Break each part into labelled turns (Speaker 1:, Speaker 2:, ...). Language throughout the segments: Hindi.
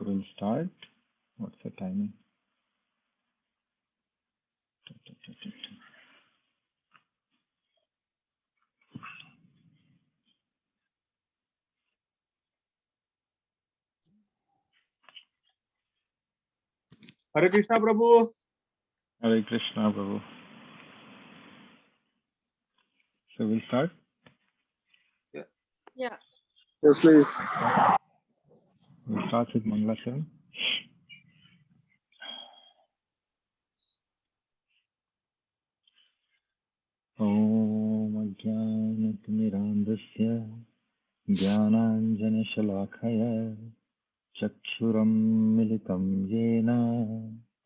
Speaker 1: We'll start. What's the timing?
Speaker 2: Hare Krishna Prabhu.
Speaker 1: Hare Krishna, Prabhu. So we'll start.
Speaker 3: Yeah.
Speaker 2: Yes, please.
Speaker 1: We'll start with Mangalacharan. Om Ajnanatimirandasya Jnananjanashalakaya Chakshuram Militam Yena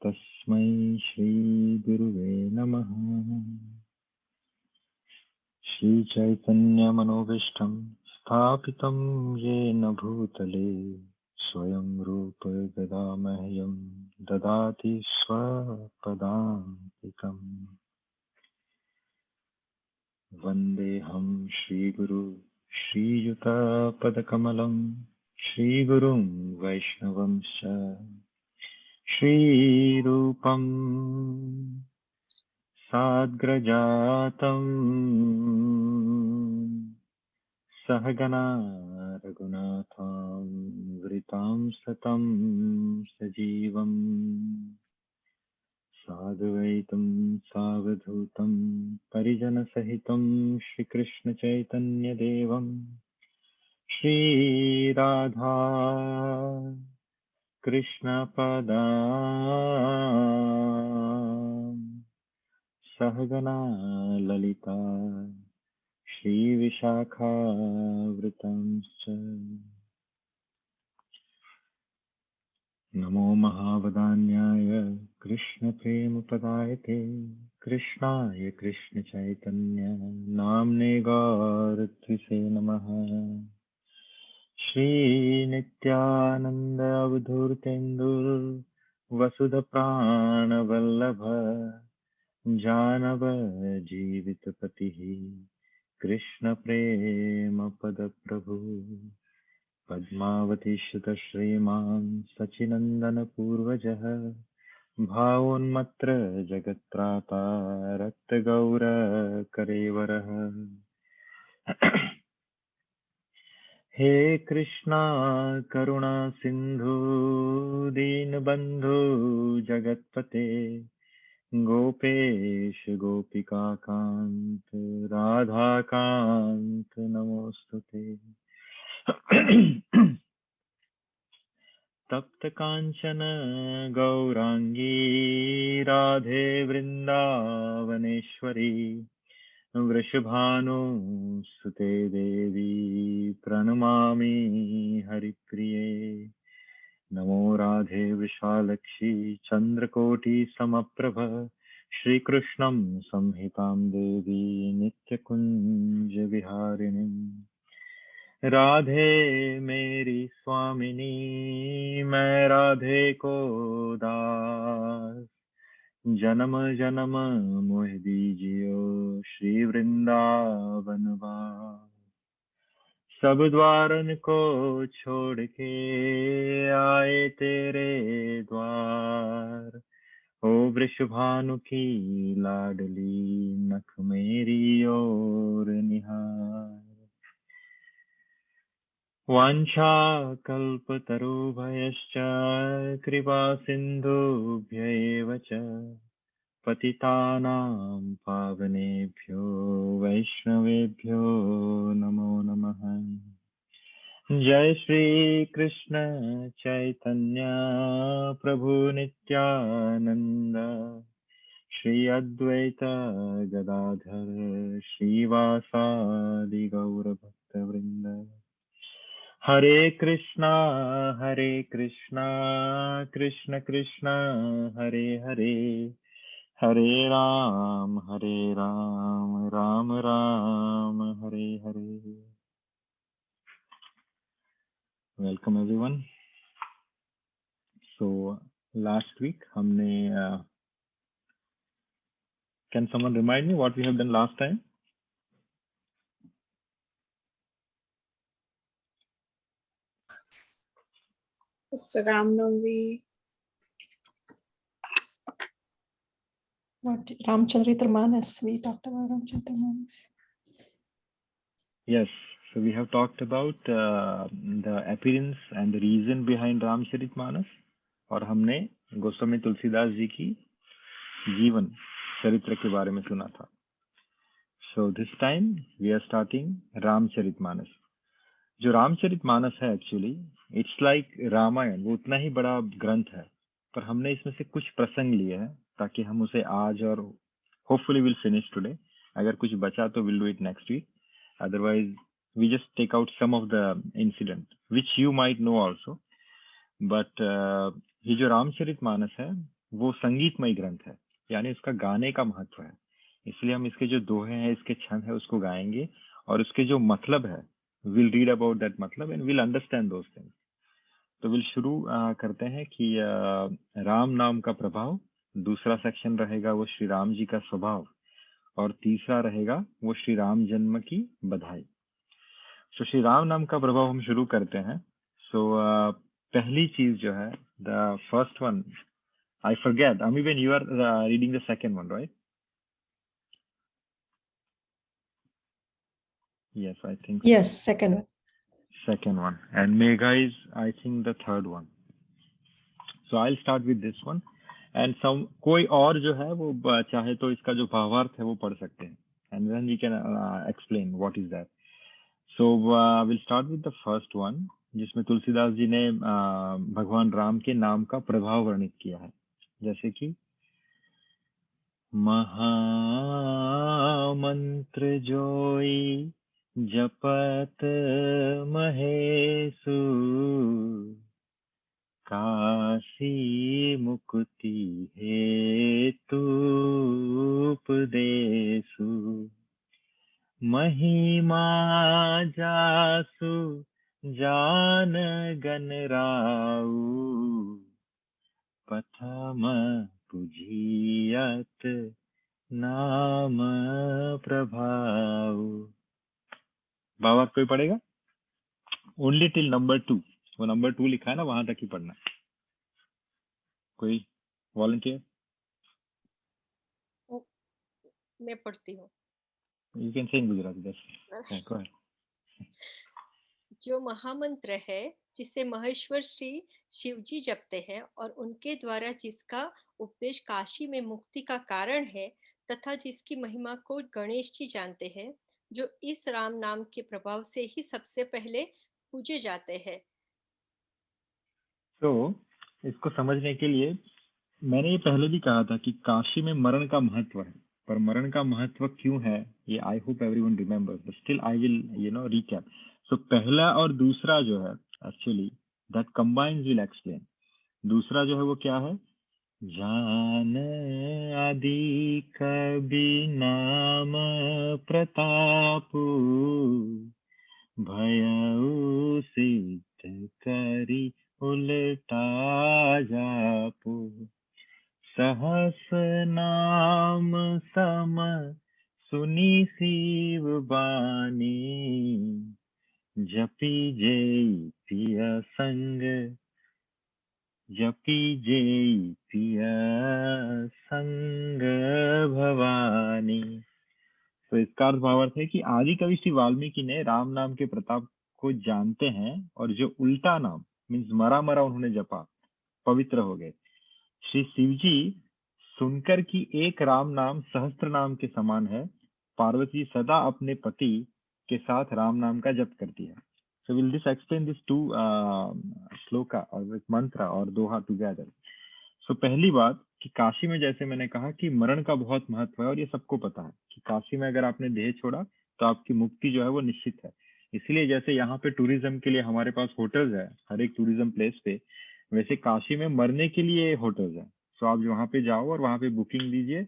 Speaker 1: Tasmai Shri Guruve Namaha. Shri Chaitanya Manobishtam Sthapitam Yena Bhutale Swayam Rupa Gadamahyam Dadati Swapadantikam Vandeham Shri Guru Shri Yuta Padakamalam Shri Gurum Vaishnavamscha Shri Rupam Sadgrajatam Sahagana Raghunatham Vritam Satam Sajivam Sadvaitam Savadhutam Parijana Sahitam Shri Krishna Chaitanya Devam Shri Radha Krishna Padam Sahagana Lalita Shri Vishakha Vritamscha Namo Mahavadanyaya Krishna Prema Padayate Krishnaya Krishna Chaitanya Namne Gauratvise Namaha Shri Nityananda Avadhurtendur Vasudha Prana Vallabha Janava Jivitapatihi Krishna Prema Pada Prabhu Padmavati Shuta Shriman Sachinandana Purvajah Bhavonmatra Jagatprata Rakta Gaura Karevaraha He Krishna Karuna Sindhu Dinabandhu Jagatpate Gopesh Gopika Kant Radha Kant Namostute तप्त कांचन गौरांगी राधे वृंदावनेश्वरी वृषभानुसुते देवी प्रणमामि हरिप्रिये नमो राधे वृषालक्षी चंद्रकोटि समप्रभ श्रीकृष्णं संहितां देवी नित्यकुंज विहारिणी राधे मेरी स्वामिनी मैं राधे को दास जन्म जन्म मोह दीजियो श्री वृंदावन वास सब द्वारन को छोड़ के आए तेरे द्वार ओ वृषभानु की लाडली नख मेरी ओर निहार वाञ्छाकल्पतरुभयश्च कृपा सिन्धुभ्य एव च पतितानां पावनेभ्यो वैष्णवेभ्यो नमो नमः जय श्री कृष्ण चैतन्य प्रभु नित्यानंद श्री अद्वैत गदाधर श्रीवासादि गौर भक्तवृंद हरे कृष्णा कृष्ण कृष्ण हरे हरे हरे राम राम राम हरे हरे welcome everyone so last week हमने can someone remind me what we have done last time
Speaker 4: It's Ramnavami.
Speaker 5: What Ramcharitra-manas? We talked about Ramcharitra-manas.
Speaker 1: Yes, so we have talked about the appearance and the reason behind Ramcharitmanas, और हमने गोस्वामी तुलसीदास जी की जीवन चरित्र के बारे में सुना था. So this time we are starting Ramcharitmanas. जो रामचरितमानस है एक्चुअली इट्स लाइक रामायण, वो उतना ही बड़ा ग्रंथ है, पर हमने इसमें से कुछ प्रसंग लिए हैं ताकि हम उसे आज और होपफुली विल फिनिश टुडे. अगर कुछ बचा तो will do it next week. Otherwise, we just take out some of the incident, which you might know also. But ये जो रामचरितमानस है वो संगीतमय ग्रंथ है, यानी उसका गाने का महत्व है. इसलिए हम इसके जो दोहे हैं, इसके छंद है, उसको गाएंगे और उसके जो मतलब है, we'll read about that मतलब and we'll understand those things. तो विल शुरू करते हैं कि राम नाम का प्रभाव. दूसरा सेक्शन रहेगा वो श्री राम जी का स्वभाव, और तीसरा रहेगा वो श्री राम जन्म की बधाई. सो श्री राम नाम का प्रभाव हम शुरू करते हैं. सो पहली चीज जो है, the first one, I forget, Amiben, you are reading the second one, right? Yes, I think so.
Speaker 5: Yes, second one.
Speaker 1: Second one, and Megha is, I think, the third one. So I'll start with this one. And some कोई और जो है वो चाहे तो इसका जो भावार्थ है वो पढ़ सकते हैं, and then we can explain what is that. So we'll start with the first one, जिसमें तुलसीदास जी ने भगवान राम के नाम का प्रभाव वर्णित किया है. जैसे कि महामंत्र जोई जपत महेशु, काशी मुक्ति हेतु उपदेशु, महिमा जासु जान गन राउ, प्रथम पुजियत नाम प्रभाव. बाबा कोई पढ़ेगा? Only till number 2. वो नंबर 2 लिखा है ना, वहां तक ही पढ़ना. कोई वॉलंटियर?
Speaker 6: मैं पढ़ती हूँ.
Speaker 1: You can say in Gujarati. That's go ahead.
Speaker 6: जो महामंत्र है जिसे महेश्वर श्री शिवजी जपते हैं और उनके द्वारा जिसका उपदेश काशी में मुक्ति का कारण है, तथा जिसकी महिमा को गणेश जी जानते हैं, जो इस राम नाम के प्रभाव से ही सबसे पहले पूजे जाते हैं.
Speaker 1: तो इसको समझने के लिए मैंने ये पहले भी कहा था कि काशी में मरण का महत्व है, पर मरण का महत्व क्यों है ये I hope everyone remembers, but still I will recap. So पहला और दूसरा जो है actually that combines, will explain. दूसरा जो है वो क्या है? जान आदि कवि नाम प्रताप, भयउ सिद्ध करी उलटा जापु, सहस नाम सम सुनी शिव बानी, जपी जय पिया संग, जपी जय पिया संग भवानी. तो इसका अर्थ भावार्थ है कि आदि कवि श्री वाल्मीकि ने राम नाम के प्रताप को जानते हैं, और जो उल्टा नाम मीन्स मरा मरा उन्होंने जपा, पवित्र हो गए. श्री शिवजी सुनकर कि एक राम नाम सहस्त्र नाम के समान है, पार्वती सदा अपने पति के साथ राम नाम का जप करती है. So will this explain this two shloka और मंत्र और दोहा टुगेदर. So पहली बात कि काशी में, जैसे मैंने कहा कि मरण का बहुत महत्व है, और ये सबको पता है कि काशी में अगर आपने देह छोड़ा तो आपकी मुक्ति जो है वो निश्चित है. इसलिए जैसे यहाँ पे टूरिज्म के लिए हमारे पास होटल्स है हर एक टूरिज्म प्लेस पे, वैसे काशी में मरने के लिए होटल्स है. सो आप वहाँ पे जाओ और वहाँ पे बुकिंग दीजिए,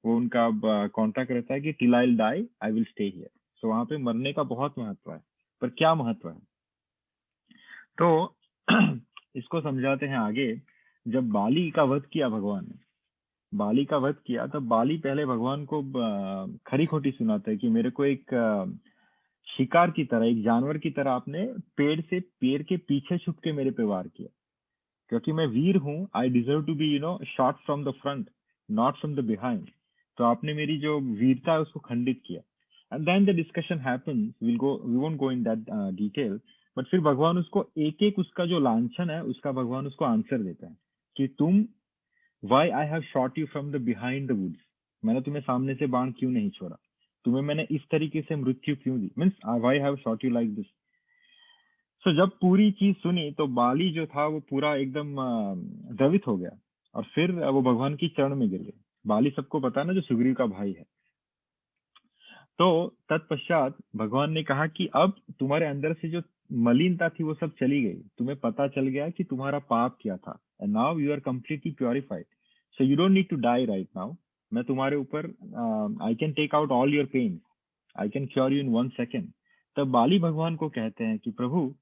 Speaker 1: वो उनका कॉन्ट्रैक्ट रहता है कि till I will die I will stay here. So वहाँ पे मरने का बहुत महत्व है. पर क्या महत्व है तो इसको समझाते हैं आगे. जब बाली का वध किया भगवान ने, बाली का वध किया, तब बाली पहले भगवान को खरी खोटी सुनाता है कि मेरे को एक शिकार की तरह, एक जानवर की तरह आपने पेड़ से पेड़ के पीछे छुप के मेरे पे वार किया. क्योंकि मैं वीर हूँ, I deserve to be shot from the front, not from the behind. तो आपने मेरी जो वीरता है उसको खंडित किया। And then the discussion happens, we won't go in that detail, but फिर भगवान उसको एक एक उसका जो लांछन है उसका भगवान उसको आंसर देता है कि तुम, why I have shot you from the behind the woods, मैंने तुम्हें सामने से बाण क्यों नहीं छोड़ा, तुम्हें मैंने इस तरीके से मृत्यु क्यों दी, means why have shot you like this. So जब पूरी चीज सुनी तो बाली जो था वो पूरा एकदम द्रवित हो गया और फिर वो भगवान की चरण में गिर गया। बाली सबको पता है ना, जो सुग्रीव का भाई है। तो तत्पश्चात भगवान ने कहा कि अब तुम्हारे अंदर से जो मलिनता थी वो सब चली गई, तुम्हें पता चल गया कि तुम्हारा पाप क्या था, and now you are completely purified, so you don't need to die right now. मैं तुम्हारे ऊपर I can take out all your pain, I can cure you in 1 second. तब बाली भगवान को कहते हैं कि प्रभु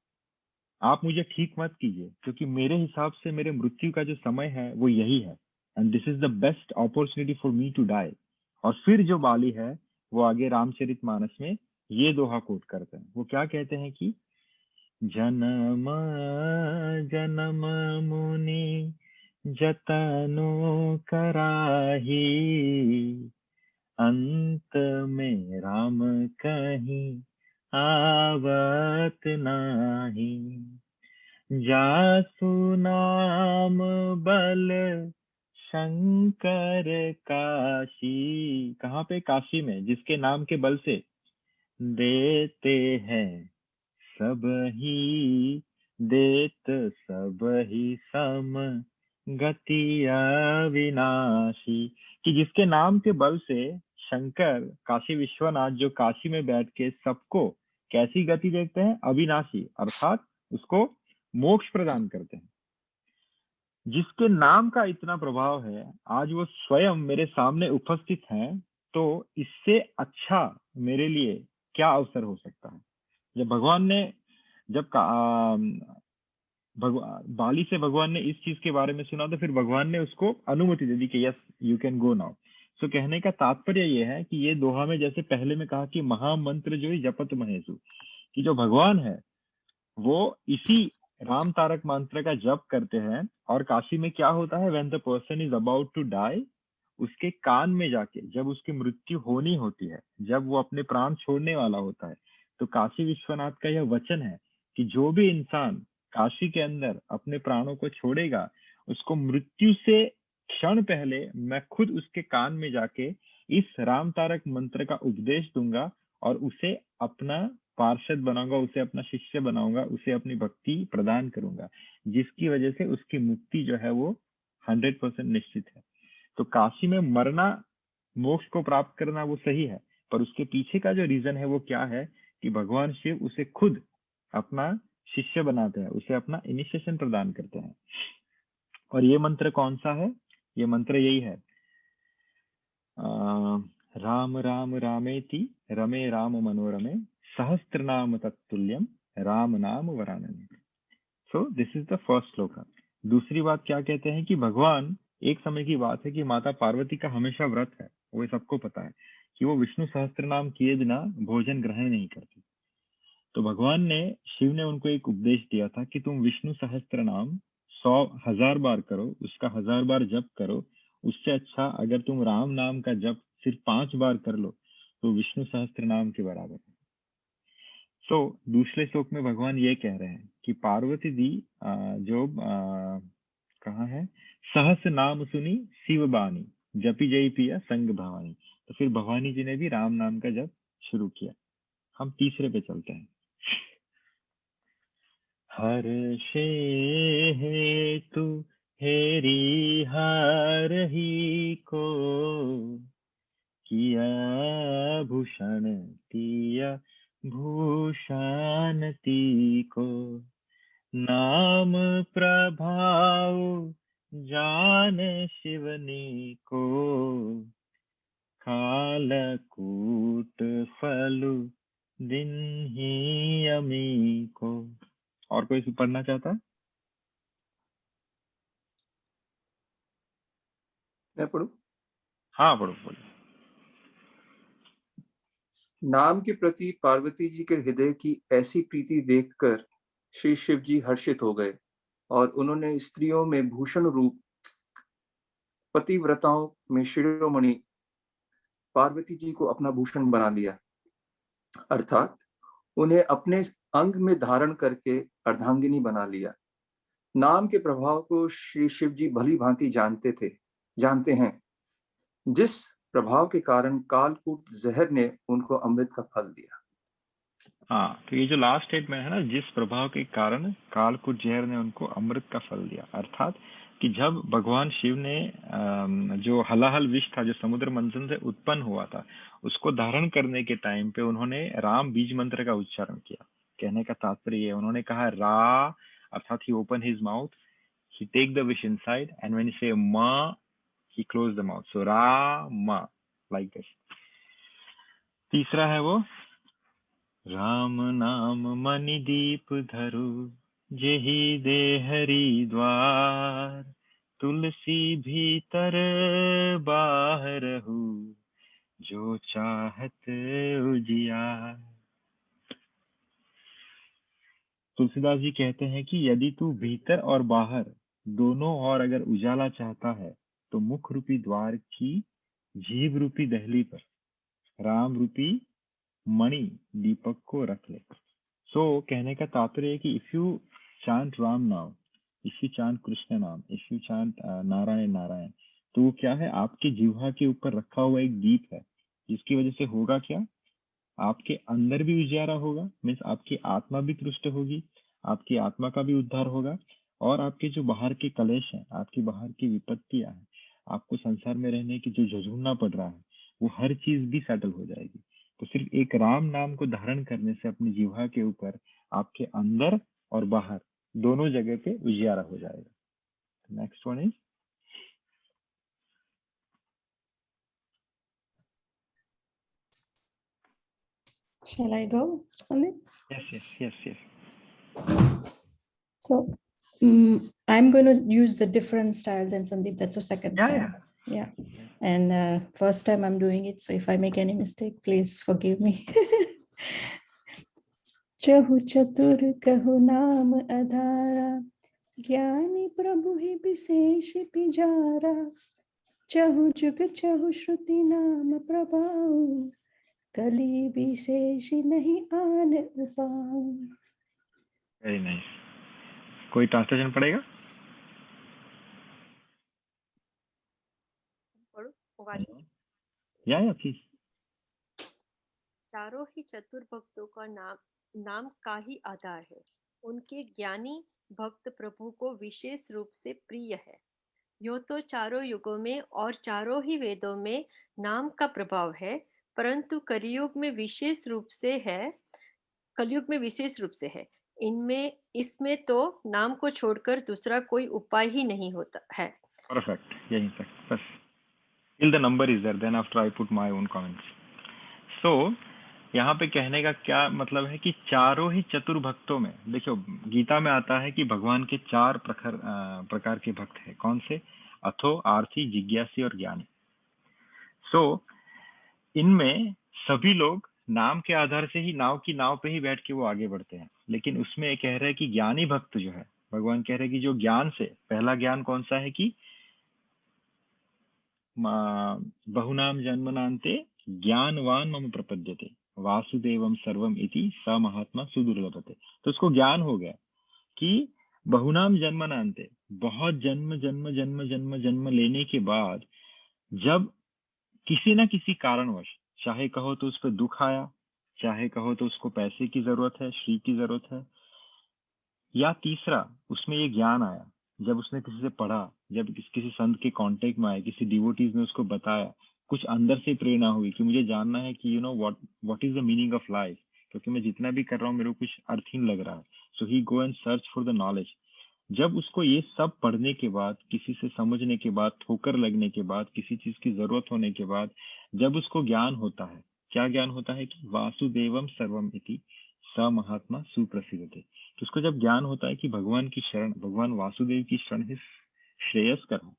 Speaker 1: आप मुझे ठीक मत कीजिए, क्योंकि मेरे हिसाब से मेरे मृत्यु का जो समय है वो यही है, and this is the best opportunity for me to die. और फिर जो बाली है वो आगे रामचरितमानस में ये दोहा कोट करते हैं। वो क्या कहते हैं कि जन्म जन्म मुनि जतनो कराही, अंत में राम कहीं आवत नाही, जासु नाम बल शंकर काशी। कहाँ पे? काशी में, जिसके नाम के बल से देते हैं सब ही, देत सब ही सम गति अविनाशी। कि जिसके नाम के बल से शंकर काशी विश्वनाथ जो काशी में बैठ के सबको कैसी गति देते हैं? अविनाशी, अर्थात उसको मोक्ष प्रदान करते हैं। जिसके नाम का इतना प्रभाव है, आज वो स्वयं मेरे सामने उपस्थित हैं, तो इससे अच्छा मेरे लिए क्या अवसर हो सकता है। जब भगवान ने जब बाली से भगवान ने इस चीज के बारे में सुना तो फिर भगवान ने उसको अनुमति दे दी कि yes you can go now. So कहने का तात्पर्य ये है कि ये दोहा में, जैसे पहले में कहा कि महामंत्र जो ही जपत महेशु, कि जो भगवान है वो इसी राम तारक मंत्र का जप करते हैं। और काशी में क्या होता है, when the person is about to die, उसके कान में जाके जब उसकी मृत्यु होनी होती है, जब वो अपने प्राण छोड़ने वाला होता है, तो काशी विश्वनाथ का यह वचन है कि जो भी इंसान काशी के अंदर अपने प्राणों को छोड़ेगा, उसको मृत्यु से क्षण पहले मैं खुद उसके कान में जाके इस राम तारक मंत्र का उपदेश दूंगा और उसे अपना पार्षद बनाऊंगा, उसे अपना शिष्य बनाऊंगा, उसे अपनी भक्ति प्रदान करूंगा, जिसकी वजह से उसकी मुक्ति जो है वो 100% निश्चित है। तो काशी में मरना, मोक्ष को प्राप्त करना वो सही है, पर उसके पीछे का जो रीजन है वो क्या है कि भगवान शिव उसे खुद अपना शिष्य बनाते हैं, उसे अपना इनिशिएशन प्रदान करते हैं। और ये मंत्र कौन सा है? ये मंत्र यही है, राम राम रामेति रमे राम मनोरमे, सहस्त्र नाम तत्तुल्यम राम नाम वरानने। So this is the first shloka. दूसरी बात क्या कहते हैं कि भगवान, एक समय की बात है कि माता पार्वती का हमेशा व्रत है, वो सबको पता है कि वो विष्णु सहस्त्र नाम किए बिना भोजन ग्रहण नहीं करती। तो भगवान ने, शिव ने उनको एक उपदेश दिया था कि तुम विष्णु सहस्त्र नाम 100,000 बार करो, उसका 1000 बार जप करो। उससे अच्छा अगर तुम राम नाम का जप सिर्फ 5 बार कर लो तो विष्णु सहस्त्र नाम के बराबर है। तो दूसरे श्लोक में भगवान ये कह रहे हैं कि पार्वती दी जो कहाँ है, सहस नाम सुनी शिव बानी, जपी जय पिया संग भवानी। तो फिर भवानी जी ने भी राम नाम का जप शुरू किया। हम तीसरे पे चलते हैं। हर्षे हेतु हेरी हरही को, किया भूषण तिया भूषण ती को, नाम प्रभाव जान शिवनी को, कालकूट फलु दिन ही अमी को। और कोई पढ़ना चाहता?
Speaker 3: मैं पढ़ूं?
Speaker 1: हाँ पढ़ो पढ़ो।
Speaker 3: नाम के प्रति पार्वती जी के हृदय की ऐसी प्रीति देखकर श्री शिव जी हर्षित हो गए और उन्होंने स्त्रियों में भूषण रूप पतिव्रताओं में शिरोमणि पार्वती जी को अपना भूषण बना लिया, अर्थात उन्हें अपने अंग में धारण करके अर्धांगिनी बना लिया। नाम के प्रभाव को श्री शिव जी भली भांति जानते हैं, जिस प्रभाव के कारण कालकूट जहर ने उनको अमृत का फल दिया।
Speaker 1: हाँ, तो ये जो लास्ट स्टेटमेंट है ना, जिस प्रभाव के कारण कालकूट जहर ने उनको अमृत का फल दिया, अर्थात कि जब भगवान शिव ने जो हलाहल विष था जो समुद्र मंथन से उत्पन्न हुआ था, उसको धारण करने के टाइम पे उन्होंने राम बीज मंत्र का उच्चारण किया। कहने का तात्पर्य है, उन्होंने कहा रा, अर्थात he open his mouth, he take the wish inside, and when he say मा, he close the mouth, so रा मा, लाइक दिस। तीसरा है वो, राम नाम मणि दीप धरु, जेहि दे हरि द्वार, तुलसी भीतर बाहरहु, जो चाहत उजियार। तुलसीदास जी कहते हैं कि यदि तू भीतर और बाहर दोनों और अगर उजाला चाहता है, तो मुख रूपी द्वार की जीभ रूपी दहली पर राम रूपी मणि दीपक को रख ले। सो कहने का तात्पर्य है कि इफ यू चांट राम नाम, इफ यू चांट कृष्ण नाम, if you chant Narayan Narayan, तो वो क्या है, आपकी जिह्वा के ऊपर रखा हुआ एक दीप है, जिसकी वजह से होगा क्या, आपके अंदर भी उजियारा होगा, मीन्स आपकी आत्मा भी तुष्ट होगी, आपकी आत्मा का भी उद्धार होगा, और आपके जो बाहर के कलेश हैं, आपकी बाहर की विपत्तियां हैं, आपको संसार में रहने की जो झुंझुनना पड़ रहा है, वो हर चीज भी सेटल हो जाएगी। तो सिर्फ एक राम नाम को धारण करने से अपनी जिह्वा के ऊपर आपके अंदर और बाहर दोनों जगह पे उजियारा हो जाएगा। Next one is,
Speaker 5: Shall I go, Amit?
Speaker 1: Yes yes yes yes,
Speaker 5: So I'm going to use the different style than Sandeep. That's the second
Speaker 1: या
Speaker 5: style. Yeah. And first time I'm doing it. So if I make any mistake, please forgive me. चहु चतुर कहु नाम अधारा, ज्ञानी प्रभु ही विशेष पिजारा, चहु जुग चहु श्रुति नाम प्रभाव, कली विशेष नहीं आन उपाऊ।
Speaker 1: Very nice. कोई ट्रांसलेशन पड़ेगा?
Speaker 6: पढ़ो, वाली।
Speaker 1: या प्लीज।
Speaker 6: चारों ही चतुर भक्तों का नाम का ही आधार है। उनके ज्ञानी भक्त प्रभु को विशेष रूप से प्रिय है। यो तो चारों युगों में और चारों ही वेदों में नाम का प्रभाव है, परंतु कलयुग में विशेष रूप से है। इसमें तो नाम को छोड़कर दूसरा कोई उपाय ही नहीं होता है।
Speaker 1: परफेक्ट, यही तक बस। Till the number is there, then after I put my own comments. So यहाँ पे कहने का क्या मतलब है कि चारों ही चतुर भक्तों में, देखो गीता में आता है कि भगवान के चार प्रकार के भक्त हैं। कौन से? अथो, आर्थी, जिज्ञासी और ज्ञानी। सो इनमें सभी लोग नाम के आधार से ही नाव पे ही बैठ के वो आगे बढ़ते हैं, लेकिन उसमें कह रहे हैं कि ज्ञानी भक्त जो है, भगवान कह रहे हैं कि जो ज्ञान से, पहला ज्ञान कौन सा है कि बहुनाम जन्मनान्ते ज्ञानवान मम प्रपद्यते वासुदेवम सर्वम इति स महात्मा सुदुर्लभते। तो उसको ज्ञान हो गया कि बहुनाम जन्मनान्ते, बहुत जन्म जन्म जन्म जन्म जन्म लेने के बाद जब किसी ना किसी कारणवश, चाहे कहो तो उस पर दुख आया, चाहे कहो तो उसको पैसे की जरूरत है, श्री की जरूरत है, या तीसरा उसमें ये ज्ञान आया जब उसने किसी से पढ़ा, जब किसी संत के कांटेक्ट में आए, किसी डिवोटीज ने उसको बताया, कुछ अंदर से प्रेरणा हुई कि मुझे जानना है कि what is the meaning of life, क्योंकि मैं जितना भी कर रहा हूँ मेरे को कुछ अर्थहीन लग रहा है। So he go and search for the knowledge. जब उसको ये सब पढ़ने के बाद, किसी से समझने के बाद, ठोकर लगने के बाद, किसी चीज की जरूरत होने के बाद जब उसको ज्ञान होता है, क्या ज्ञान होता है कि वासुदेवम सर्वम इति स महात्मा सुप्रसिद्धते। तो उसको जब ज्ञान होता है कि भगवान की शरण, भगवान वासुदेव की शरण ही श्रेयस्कर है,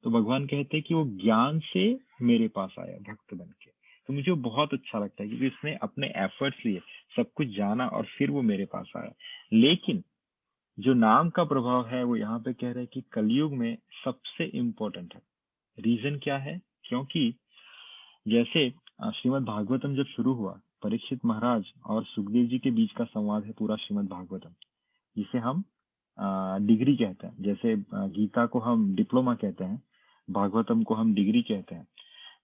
Speaker 1: तो भगवान कहते हैं कि वो ज्ञान से मेरे पास आया भक्त बन के। तो मुझे वो बहुत अच्छा लगता है क्योंकि उसने अपने एफर्ट्स लिए, सब कुछ जाना और फिर वो मेरे पास आया। लेकिन जो नाम का प्रभाव है वो यहाँ पे कह रहे हैं कि कलयुग में सबसे इम्पोर्टेंट है। रीजन क्या है? क्योंकि जैसे श्रीमद् भागवतम जब शुरू हुआ, परीक्षित महाराज और सुखदेव जी के बीच का संवाद है पूरा श्रीमद् भागवतम, जिसे हम डिग्री कहते हैं। जैसे गीता को हम डिप्लोमा कहते हैं, भागवतम को हम डिग्री कहते हैं।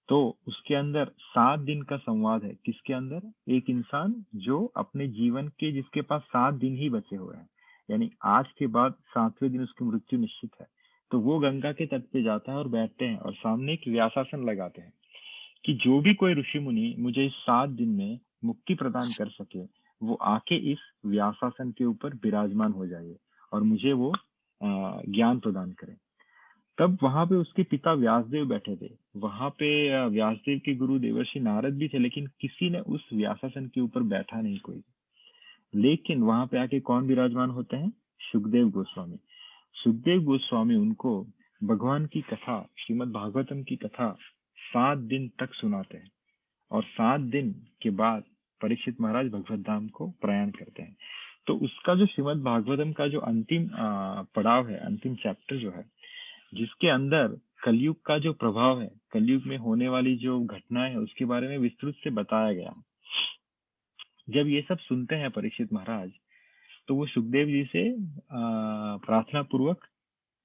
Speaker 1: तो उसके अंदर 7 दिन का संवाद है। किसके अंदर? एक इंसान जो अपने जीवन के, जिसके पास 7 दिन ही बचे हुए हैं, यानी आज के बाद 7वें दिन उसकी मृत्यु निश्चित है। तो वो गंगा के तट पे जाता है और बैठते हैं और सामने एक व्यासासन लगाते हैं कि जो भी कोई ऋषि मुनि मुझे इस 7 दिन में मुक्ति प्रदान कर सके, वो आके इस व्यासासन के ऊपर विराजमान हो जाए और मुझे वो ज्ञान प्रदान करें। तब वहां पे उसके पिता व्यासदेव बैठे थे। वहां पे व्यासदेव के गुरु देवर्षि नारद भी थे, लेकिन किसी ने उस व्यासासन के ऊपर बैठा नहीं कोई। लेकिन वहां पे आके कौन विराजमान होते हैं? सुखदेव गोस्वामी। सुखदेव गोस्वामी उनको भगवान की कथा, श्रीमद् भागवतम की कथा 7 दिन तक सुनाते हैं और 7 दिन के बाद परीक्षित महाराज भगवत धाम को प्रयाण करते हैं। तो उसका जो श्रीमद् भागवतम का जो अंतिम पड़ाव है, अंतिम चैप्टर जो है, जिसके अंदर कलयुग का जो प्रभाव है, कलयुग में होने वाली जो घटनाएं है, उसके बारे में विस्तृत से बताया गया। जब ये सब सुनते हैं परीक्षित महाराज, तो वो सुखदेव जी से प्रार्थना पूर्वक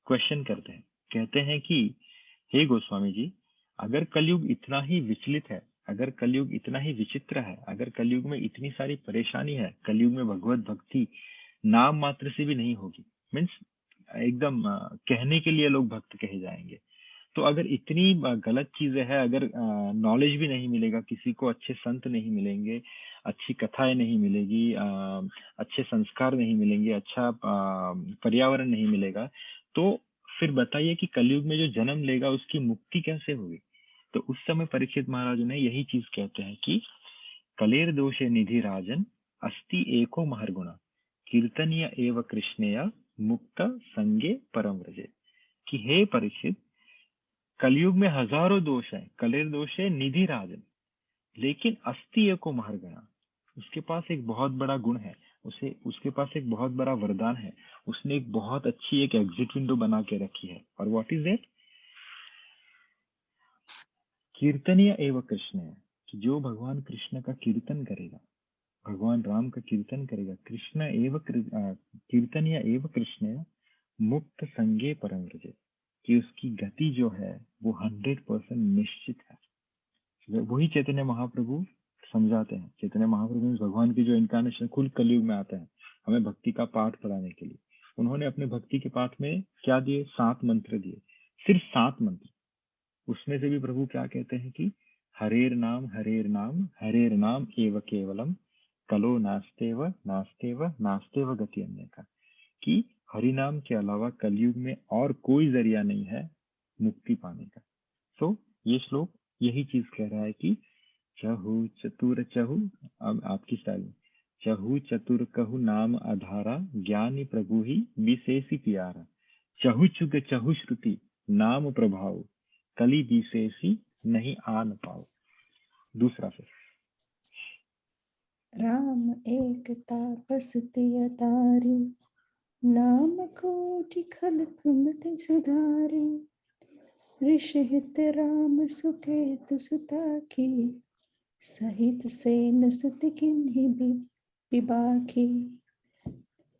Speaker 1: क्वेश्चन करते हैं। कहते हैं कि हे गोस्वामी जी, अगर कलयुग इतना ही विचलित है, अगर कलयुग इतना ही विचित्र है, अगर कलयुग में इतनी सारी परेशानी है, कलयुग में भगवत भक्ति नाम मात्र से भी नहीं होगी, मीन्स एकदम कहने के लिए लोग भक्त कहे जाएंगे, तो अगर इतनी गलत चीजें हैं, अगर नॉलेज भी नहीं मिलेगा, किसी को अच्छे संत नहीं मिलेंगे, अच्छी कथाएं नहीं मिलेगी, अच्छे संस्कार नहीं मिलेंगे, अच्छा पर्यावरण नहीं मिलेगा, तो फिर बताइए कि कलयुग में जो जन्म लेगा उसकी मुक्ति कैसे होगी? तो उस समय परीक्षित महाराज ने यही चीज कहते हैं कि कलेर दोषे निधि राजन अस्ति एको महर्गुणा कीर्तनीय एव कृष्णया मुक्त संगे परम व्रजे। कि हे परीक्षित, कलयुग में हजारों दोष हैं, कलेर दोष है निधि राजन, लेकिन अस्ति एको महर्गुणा, उसके पास एक बहुत बड़ा गुण है, उसके पास एक बहुत बड़ा वरदान है, उसने एक बहुत अच्छी एक एग्जिट विंडो बना के रखी है। और व्हाट इज दैट? कीर्तनीय एवं कृष्ण है, कि जो भगवान कृष्ण का कीर्तन करेगा, भगवान राम का कीर्तन करेगा, कृष्ण एवं कीर्तनीय एवं कृष्ण मुक्त संगे परम व्रजे, कि उसकी गति जो है वो 100% निश्चित है। वही चैतन्य महाप्रभु समझाते हैं। चैतन्य महाप्रभु भगवान की जो इनकारनेशन खुद कलयुग में आते हैं हमें भक्ति का पाठ पढ़ाने के लिए। उन्होंने अपने भक्ति के पाठ में क्या दिए? 7 मंत्र दिए, सिर्फ 7 मंत्र। उसमें से भी प्रभु क्या कहते हैं कि हरेर नाम हरेर नाम एव केवलम कलो नास्तेव नास्तेव नास्तेव गति अन्य का, कि हरि नाम के अलावा कलयुग में और कोई जरिया नहीं है मुक्ति पाने का। तो ये श्लोक यही चीज कह रहा है कि चहु चतुर चहु, अब आपकी स्टाइल में, चहु चतुर कहु नाम आधारा ज्ञानी प्रभु ही विशेषी प्यारा, चहु चुग चहु श्रुति नाम प्रभाव कली विशेषी नहीं आन पाओ। दूसरा फिर
Speaker 5: राम एक तापस तिय तारी, नाम कोटि खलक मत सुधारी, ऋषि हित राम सुकेतु सुता की, सहित सेन सुत किन्हि विबाकी,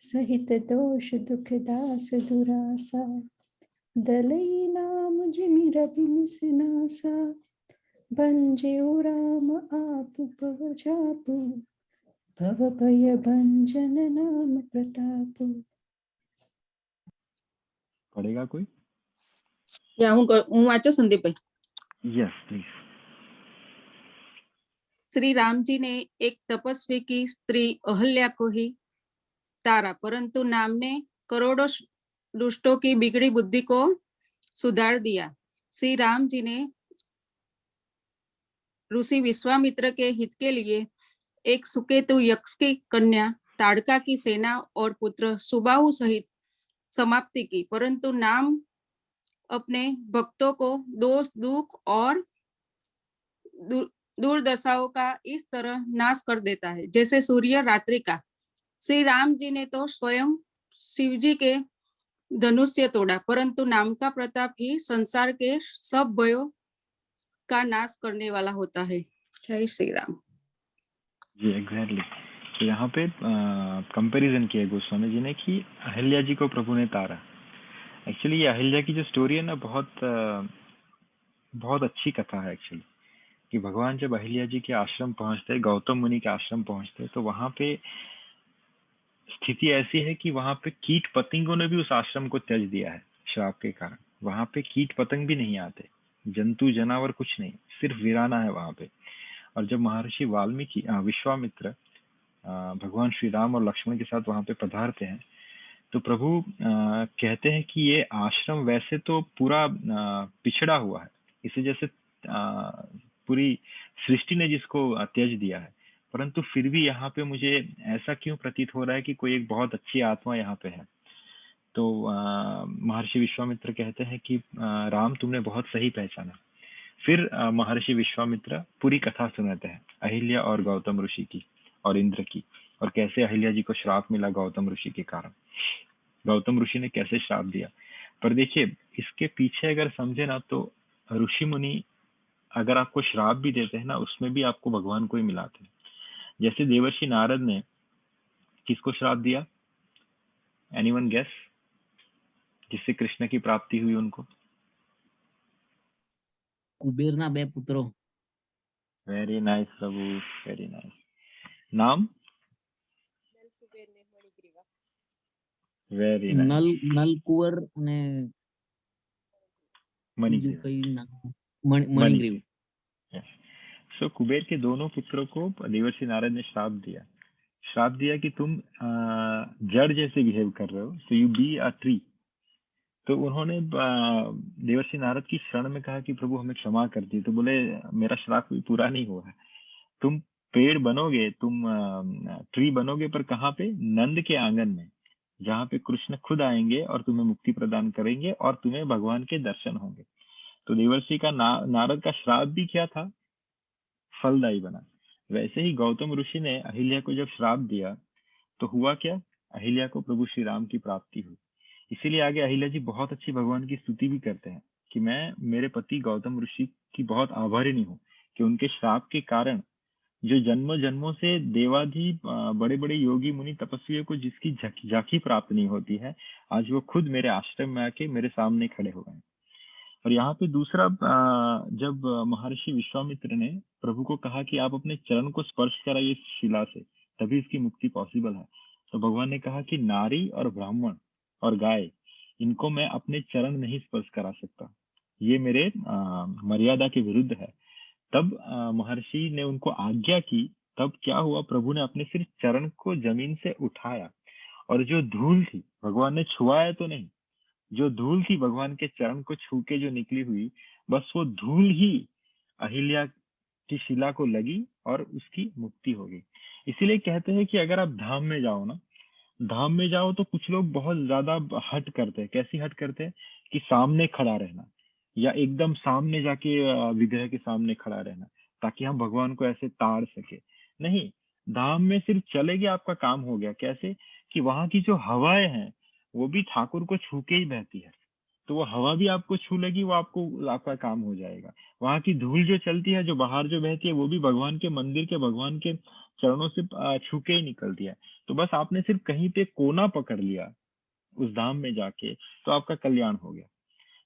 Speaker 5: सहित दोष दुख दास दुरासा, दलई नाम जिमि रवि निसनासा, बंजेउ राम आपु भव जापु, भव भय भंजन नाम प्रतापु।
Speaker 1: पढ़ेगा कोई?
Speaker 4: હું વાંચો સંદીપભાઈ?
Speaker 1: Yes please.
Speaker 4: श्री राम जी ने एक तपस्वी की स्त्री अहल्या को ही तारा, परंतु नाम ने करोड़ों दुष्टों की बिगड़ी बुद्धि को सुधार दिया। श्री राम जी ने ऋषि विश्वामित्र के हित के लिए एक सुकेतु यक्ष की कन्या ताड़का की सेना और पुत्र सुबाहु सहित समाप्ति की, परंतु नाम अपने भक्तों को दोष दुख और दुर्दशाओं का इस तरह नाश कर देता है जैसे सूर्य रात्रि का। श्री राम जी ने तो स्वयं शिवजी के धनुष से तोड़ा, परंतु नाम का प्रताप ही संसार के सब भयों का नाश करने वाला होता है। जय श्री राम।
Speaker 1: जी एग्जैक्टली। तो यहाँ पे कंपैरिजन किया गोस्वामी जी ने कि अहिल्या जी को प्रभु ने तारा। एक्चुअली ये अहिल्या की जो स्टोरी है ना, बहुत अच्छी कथा है एक्चुअली। कि भगवान जब अहिल्या जी के आश्रम पहुंचते, गौतम मुनि के आश्रम पहुंचते, तो वहां पे स्थिति ऐसी है कि वहां पे कीट पतंगों ने भी उस आश्रम को त्याज दिया है श्राप के कारण। वहां पे कीट पतंग भी नहीं आते, जंतु जानवर कुछ नहीं, सिर्फ वीराना है वहां पे। और जब महर्षि वाल्मीकि विश्वामित्र भगवान श्री राम और लक्ष्मण के साथ वहां पे पधारते हैं, तो प्रभु कहते हैं कि ये आश्रम वैसे तो पूरा पिछड़ा हुआ है, इसे जैसे पूरी सृष्टि ने जिसको त्याज दिया है, परंतु फिर भी यहाँ पे मुझे ऐसा क्यों प्रतीत हो रहा है कि कोई एक बहुत अच्छी आत्मा यहाँ पे है। तो महर्षि विश्वामित्र कहते हैं कि राम तुमने बहुत सही पहचाना। फिर महर्षि विश्वामित्र पूरी कथा सुनाते हैं अहिल्या और गौतम ऋषि की और इंद्र की, और कैसे अहिल्या जी को श्राप मिला गौतम ऋषि के कारण, गौतम ऋषि ने कैसे श्राप दिया। पर देखिए इसके पीछे अगर समझे ना, तो ऋषि मुनि अगर आपको श्राप भी देते हैं ना, उसमें भी आपको भगवान को ही मिलाते हैं। जैसे देवर्षि नारद ने किसको श्राप दिया? Anyone guess? जिससे कृष्ण की प्राप्ति हुई उनको?
Speaker 7: कुबेर ना बे पुत्रो।
Speaker 1: वेरी नाइस प्रभु, वेरी नाइस। नाम? Very nice.
Speaker 7: नल कुंवर ने
Speaker 1: मणिग्रीव।
Speaker 7: कई नाम मणिग्रीव।
Speaker 1: सो कुबेर के दोनों पुत्रों को देवर्षि नारद ने श्राप दिया कि तुम जड़ जैसे बिहेव कर रहे हो, so you be a tree. तो उन्होंने देवर्षि नारद की शरण में कहा कि प्रभु हमें क्षमा कर दी। तो बोले मेरा श्राप भी पूरा नहीं हुआ है, तुम पेड़ बनोगे, तुम ट्री बनोगे, पर कहाँ पे? नंद के आंगन में, जहाँ पे कृष्ण खुद आएंगे और तुम्हें मुक्ति प्रदान करेंगे और तुम्हें भगवान के दर्शन होंगे। तो देवर्षि का नारद का श्राप भी क्या था? फलदायी बना। वैसे ही गौतम ऋषि ने अहिल्या को जब श्राप दिया तो हुआ क्या? अहिल्या को प्रभु श्री राम की प्राप्ति हुई। इसीलिए आगे अहिल्या जी बहुत अच्छी भगवान की स्तुति भी करते हैं कि मैं मेरे पति गौतम ऋषि की बहुत आभारी हूँ कि उनके श्राप के कारण जो जन्मों जन्मों से देवाधि बड़े बड़े योगी मुनि तपस्वियों को जिसकी झांकी प्राप्त नहीं होती है, आज वो खुद मेरे आश्रम में आके मेरे सामने खड़े हो गए। और यहाँ पे दूसरा, जब महर्षि विश्वामित्र ने प्रभु को कहा कि आप अपने चरण को स्पर्श कराइए शिला से, तभी इसकी मुक्ति पॉसिबल है, तो भगवान ने कहा कि नारी और ब्राह्मण और गाय, इनको मैं अपने चरण नहीं स्पर्श करा सकता, ये मेरे मर्यादा के विरुद्ध है। तब महर्षि ने उनको आज्ञा की। तब क्या हुआ? प्रभु ने अपने सिर्फ चरण को जमीन से उठाया, और जो धूल थी, भगवान ने छुआया तो नहीं, जो धूल थी भगवान के चरण को छू के जो निकली हुई, बस वो धूल ही अहिल्या की शिला को लगी और उसकी मुक्ति हो गई। इसीलिए कहते हैं कि अगर आप धाम में जाओ ना, धाम में जाओ तो कुछ लोग बहुत ज्यादा हट करते हैं। कैसी हट करते हैं? कि सामने खड़ा रहना, या एकदम सामने जाके विग्रह के सामने खड़ा रहना, ताकि हम भगवान को ऐसे ताड़ सके। नहीं, धाम में सिर्फ चले गए, आपका काम हो गया। कैसे? कि वहां की जो हवाएं हैं वो भी ठाकुर को छू के ही बहती है, तो वो हवा भी आपको छू लेगी, वो आपका काम हो जाएगा। वहां की धूल जो चलती है, जो बाहर जो बहती है, वो भी भगवान के मंदिर के, भगवान के चरणों से छू के ही निकलती है। तो बस आपने सिर्फ कहीं पे कोना पकड़ लिया उस धाम में जाके, तो आपका कल्याण हो गया।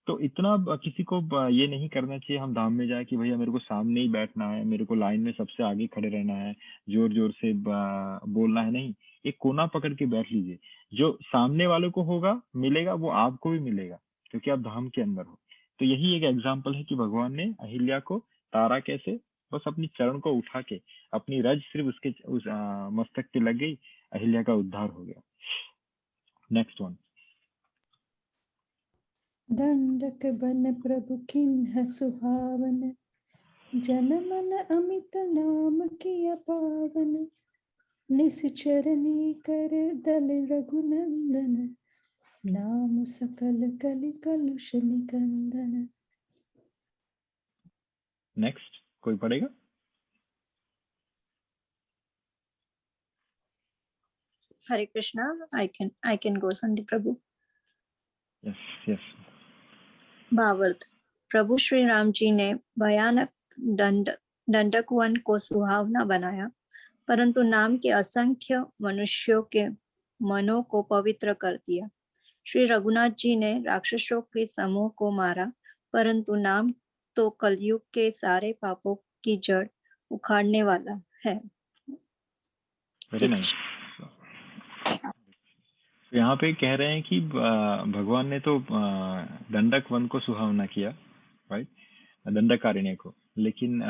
Speaker 1: तो इतना किसी को ये नहीं करना चाहिए हम धाम में जाए कि भैया मेरे को सामने ही बैठना है, मेरे को लाइन में सबसे आगे खड़े रहना है, जोर जोर से बोलना है। नहीं, एक कोना पकड़ के बैठ लीजिए। जो सामने वाले को होगा मिलेगा, वो आपको भी मिलेगा, क्योंकि आप धाम के अंदर हो। तो यही एक एग्जाम्पल है कि भगवान ने अहिल्या को तारा कैसे? बस अपनी चरण को उठा के, अपनी रज सिर्फ उसके मस्तक पे लग गई, अहिल्या का उद्धार हो गया। Next one.
Speaker 5: दंडक बन प्रभु किन्ह सुहावन, जन मन अमित नाम किया पावन, निश्चरनी कर दल रघुनंदन, नाम सकल कलि कलुष निकंदन।
Speaker 1: नेक्स्ट कोई पढ़ेगा?
Speaker 8: Hare Krishna. I can go, Sandeep Prabhu.
Speaker 1: Yes, yes.
Speaker 8: भावार्थ, प्रभु श्री राम जी ने भयानक दंडक वन को सुहावना बनाया, परंतु नाम के असंख्य मनुष्यों के मनों को पवित्र कर दिया। श्री रघुनाथ जी ने राक्षसों के समूह को मारा, परंतु नाम तो कलयुग के सारे पापों की जड़ उखाड़ने वाला है।
Speaker 1: Very nice. यहाँ पे कह रहे हैं कि भगवान ने तो दंडक वन को सुहावना किया, राइट, दंडकारण्य को, लेकिन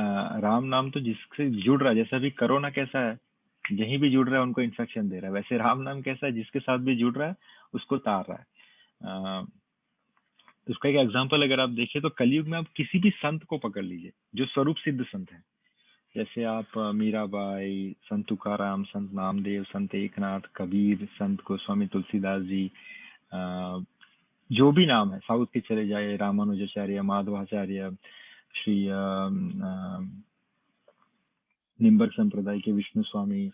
Speaker 1: राम नाम तो जिससे जुड़ रहा है, जैसा भी कोरोना कैसा है, यहीं भी जुड़ रहा है उनको इन्फेक्शन दे रहा है, वैसे राम नाम कैसा है, जिसके साथ भी जुड़ रहा है उसको तार रहा है। उसका एक एग्जांपल अगर आप देखें तो कलयुग में आप किसी भी संत को पकड़ लीजिए जो स्वरूप सिद्ध संत है, जैसे आप मीराबाई, संत तुकाराम, संत नामदेव, संत एकनाथ, कबीर, संत गोस्वामी तुलसीदास जी, जो भी नाम है, साउथ के चले जाए, रामानुजाचार्य, माधवाचार्य, श्री निम्बर्क संप्रदाय के विष्णु स्वामी,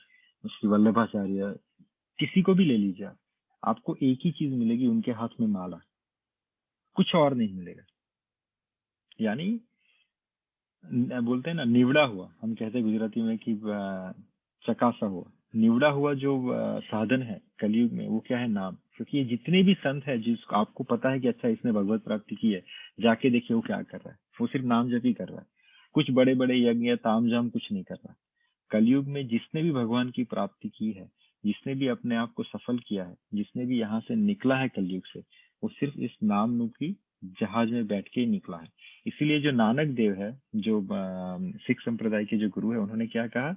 Speaker 1: श्री वल्लभाचार्य, किसी को भी ले लीजिए, आपको एक ही चीज मिलेगी, उनके हाथ में माला, कुछ और नहीं मिलेगा। यानी बोलते हैं ना, निवड़ा हुआ, हम कहते हैं गुजराती में कि चकासा हुआ, निवड़ा हुआ जो साधन है कलयुग में, वो क्या है? नाम। क्योंकि ये जितने भी संत है जिसको आपको पता है कि अच्छा इसने भगवत प्राप्ति की है, जाके देखिए वो क्या कर रहा है, वो सिर्फ नाम जप ही कर रहा है, कुछ बड़े बड़े यज्ञ या तामझाम कुछ नहीं कर रहा। कलयुग में जिसने भी भगवान की प्राप्ति की है, जिसने भी अपने आप को सफल किया है, जिसने भी यहाँ से निकला है कलयुग से, वो सिर्फ इस नाम रूपी जहाज में बैठ के ही निकला है। इसीलिए जो नानक देव है, जो सिख संप्रदाय के जो गुरु है, उन्होंने क्या कहा?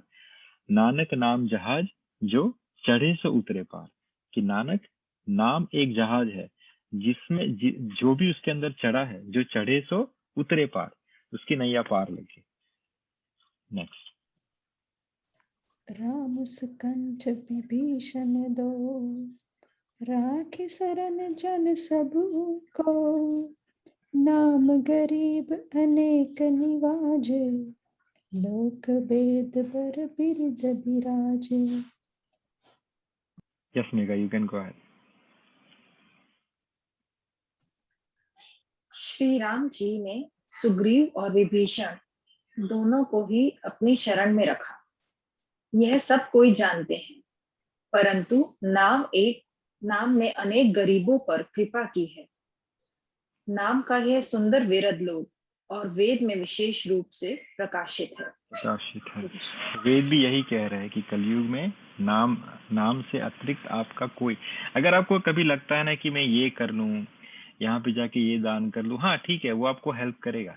Speaker 1: नानक नाम जहाज जो चढ़े सो उतरे पार। कि नानक नाम एक जहाज है जिसमें जो भी उसके अंदर चढ़ा है, जो चढ़े सो उतरे पार, उसकी नैया पार लगी। नेक्स्ट।
Speaker 5: राम सुकंठ विभीषण दो, राखे शरण जन सबू को, नाम गरीब अनेक निवाजे, लोक वेद बर बिरद बिराजे।
Speaker 1: Yes Megha, you can go ahead.
Speaker 9: Shri Ram ji ने सुग्रीव और विभीषण दोनों को ही अपनी शरण में रखा, यह सब कोई जानते हैं, परंतु नाम ने अनेक गरीबों पर कृपा की है। नाम का यह सुंदर विरद लोक और वेद में विशेष रूप से प्रकाशित है।
Speaker 1: वेद भी यही कह रहे हैं कि कलयुग में नाम से अतिरिक्त आपका कोई, अगर आपको कभी लगता है ना कि मैं ये कर लूं, यहाँ पे जाके ये दान कर लूं, हाँ ठीक है, वो आपको हेल्प करेगा,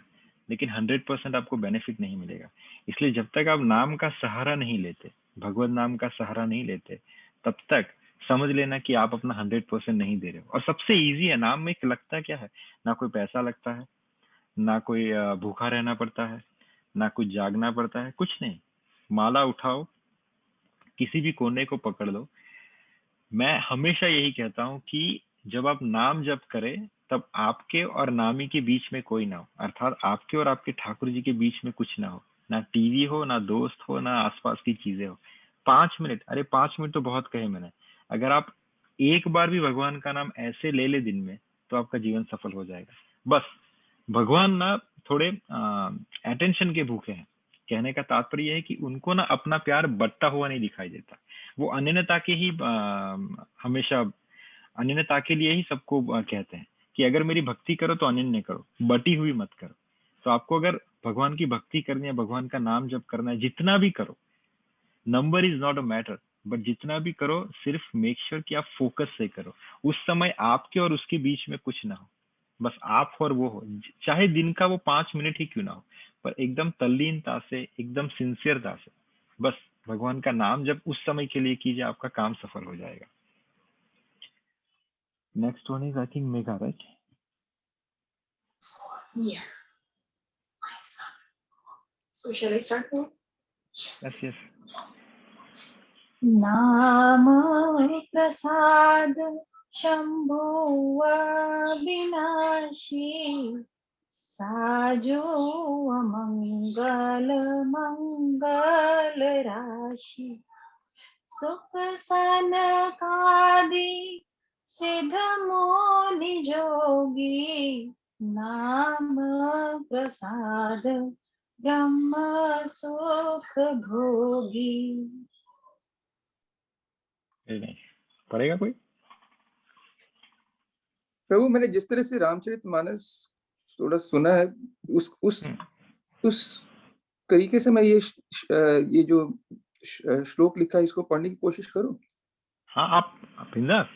Speaker 1: लेकिन 100% आपको बेनिफिट नहीं मिलेगा। इसलिए जब तक आप नाम का सहारा नहीं लेते, भगवत नाम का सहारा नहीं लेते, तब तक समझ लेना कि आप अपना 100% नहीं दे रहे हो। और सबसे इजी है नाम में, लगता क्या है? ना कोई पैसा लगता है, ना कोई भूखा रहना पड़ता है, ना कुछ जागना पड़ता है, कुछ नहीं। माला उठाओ, किसी भी कोने को पकड़ लो। मैं हमेशा यही कहता हूँ कि जब आप नाम जप करें, तब आपके और नामी के बीच में कोई ना हो, अर्थात आपके और आपके ठाकुर जी के बीच में कुछ ना हो, ना टीवी हो, ना दोस्त हो, ना आसपास की चीजें हो। 5 मिनट, अरे 5 मिनट तो बहुत कहे मैंने, अगर आप एक बार भी भगवान का नाम ऐसे ले ले दिन में, तो आपका जीवन सफल हो जाएगा। बस भगवान ना थोड़े अटेंशन के भूखे हैं। कहने का तात्पर्य है कि उनको ना अपना प्यार बंटता हुआ नहीं दिखाई देता, वो अनन्यता के ही हमेशा अनन्यता के लिए ही सबको कहते हैं कि अगर मेरी भक्ति करो तो अनन्य करो, बटी हुई मत करो। तो आपको अगर भगवान की भक्ति करनी है, भगवान का नाम जप करना है, जितना भी करो, number is not a matter, but जितना भी करो सिर्फ मेक श्योर कि आप फोकस से करो। उस समय आपके और उसके बीच में कुछ ना हो, बस आप और वो हो, चाहे दिन का वो 5 मिनट ही क्यों ना हो, पर एकदम तल्लीनता से, एकदम सिंसियरता से बस भगवान का नाम जब उस समय के लिए कीजिए, आपका काम सफल हो जाएगा। Next one is I think mega, right?
Speaker 9: Yeah. So shall I start now?
Speaker 1: Yes, yes.
Speaker 9: नाम प्रसाद शंभो अविनाशी, साजो अमंगल मंगल राशि, सुख सनकादि सिद्ध मोनि जोगी नाम प्रसाद ब्रह्म सुख भोगी।
Speaker 1: पढ़ेगा कोई?
Speaker 3: प्रभु, मैंने जिस तरह से रामचरितमानस थोड़ा सुना है उस तरीके से मैं ये जो श्लोक लिखा है इसको पढ़ने की कोशिश करूं।
Speaker 1: हाँ, आप बिंदास।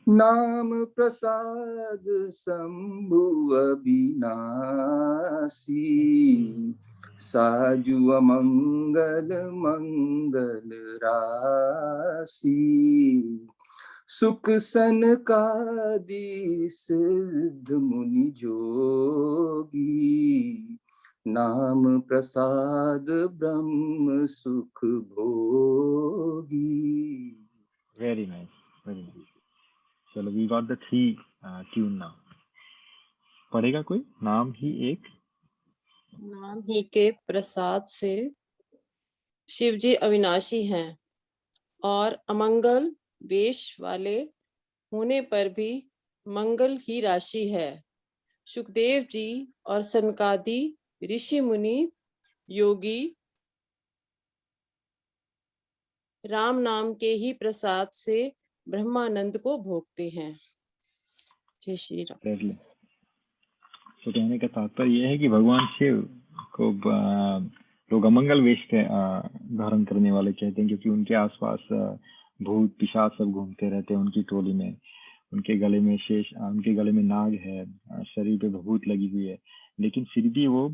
Speaker 3: नाम प्रसाद शंभु अविनाशी साजु अमंगल मंगल राशि सुख सनकादि सिद्ध मुनि जोगी नाम प्रसाद ब्रह्म सुख भोगी।
Speaker 1: Very nice, very nice. चलो, we got the 3 tune now. पढ़ेगा कोई? नाम ही के प्रसाद से शिव जी अविनाशी हैं और अमंगल वेश वाले होने पर भी मंगल ही राशि है। सुखदेव जी और सनकादि ऋषि मुनि योगी राम नाम के ही प्रसाद से ब्रह्मानंद को भोगते हैं। जय श्री राम। तो कहने का तात्पर्य यह है कि भगवान शिव को लोग अमंगल वेश धारण करने वाले कहते हैं, क्योंकि उनके आसपास भूत पिशाच सब घूमते रहते हैं उनकी टोली में। उनके गले में उनके गले में नाग है, शरीर पे भभूत लगी हुई है, लेकिन फिर भी वो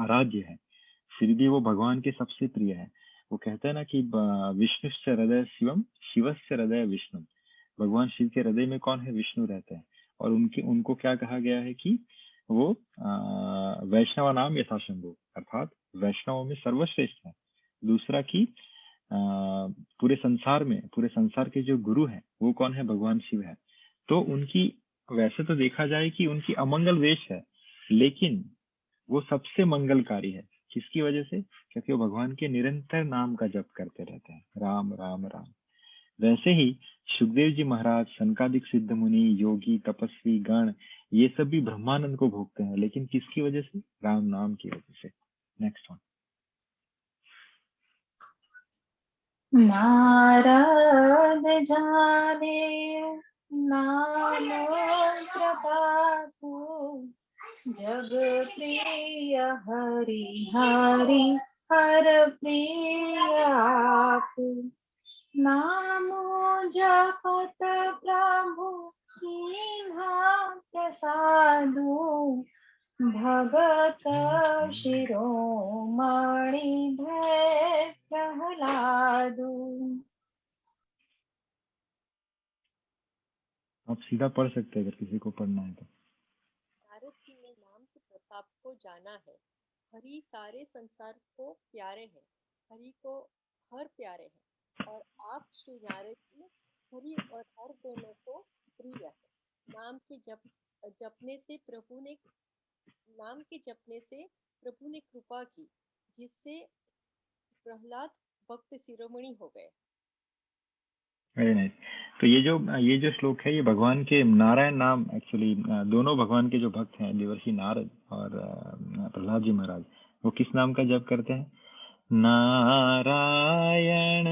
Speaker 1: आराध्य है, फिर भी वो भगवान के सबसे प्रिय है। वो कहते हैं ना कि विष्णुश्च हृदय शिवम शिवस्य हृदय विष्णु। भगवान शिव के हृदय में कौन है? विष्णु रहते हैं। और उनको क्या कहा गया है कि वो वैष्णव नाम यथा शंभु, अर्थात वैष्णवों में सर्वश्रेष्ठ है। दूसरा कि पूरे संसार के जो गुरु हैं वो कौन है? भगवान शिव है। तो उनकी, वैसे तो देखा जाए कि उनकी अमंगल वेश है, लेकिन वो सबसे मंगलकारी है। किसकी वजह से? क्योंकि वो भगवान के निरंतर नाम का जप करते रहते हैं, राम राम राम। वैसे ही सुखदेव जी महाराज, सनकादिक सिद्ध मुनि, योगी, तपस्वी गण, ये सब भी ब्रह्मानंद को भोगते हैं, लेकिन किसकी वजह से? राम नाम की वजह से। Next one.
Speaker 9: नारद जाने नाम प्रभातु जग प्रिय हरि हरि हर प्रिय आप नामो जपत प्रभु कीन्हा प्रसादु भगत शिरोमणि भय प्रहलादु।
Speaker 1: आप सीधा पढ़ सकते हैं अगर किसी को पढ़ना है तो।
Speaker 6: नारद जी ने नाम के प्रताप को जाना है। हरि सारे संसार को प्यारे हैं, हरि को हर प्यारे हैं, और आप श्री नारद जी हरि और हर दोनों को प्रिय है। नाम के जपने से प्रभु ने कृपा की, जिससे प्रहलाद भक्त शिरोमणि हो गए।
Speaker 1: Very nice. तो ये जो श्लोक है, ये भगवान के नारायण नाम, एक्चुअली दोनों भगवान के जो भक्त हैं, देवर्षि नारद और प्रहलाद जी महाराज, वो किस नाम का जप करते हैं? नारायण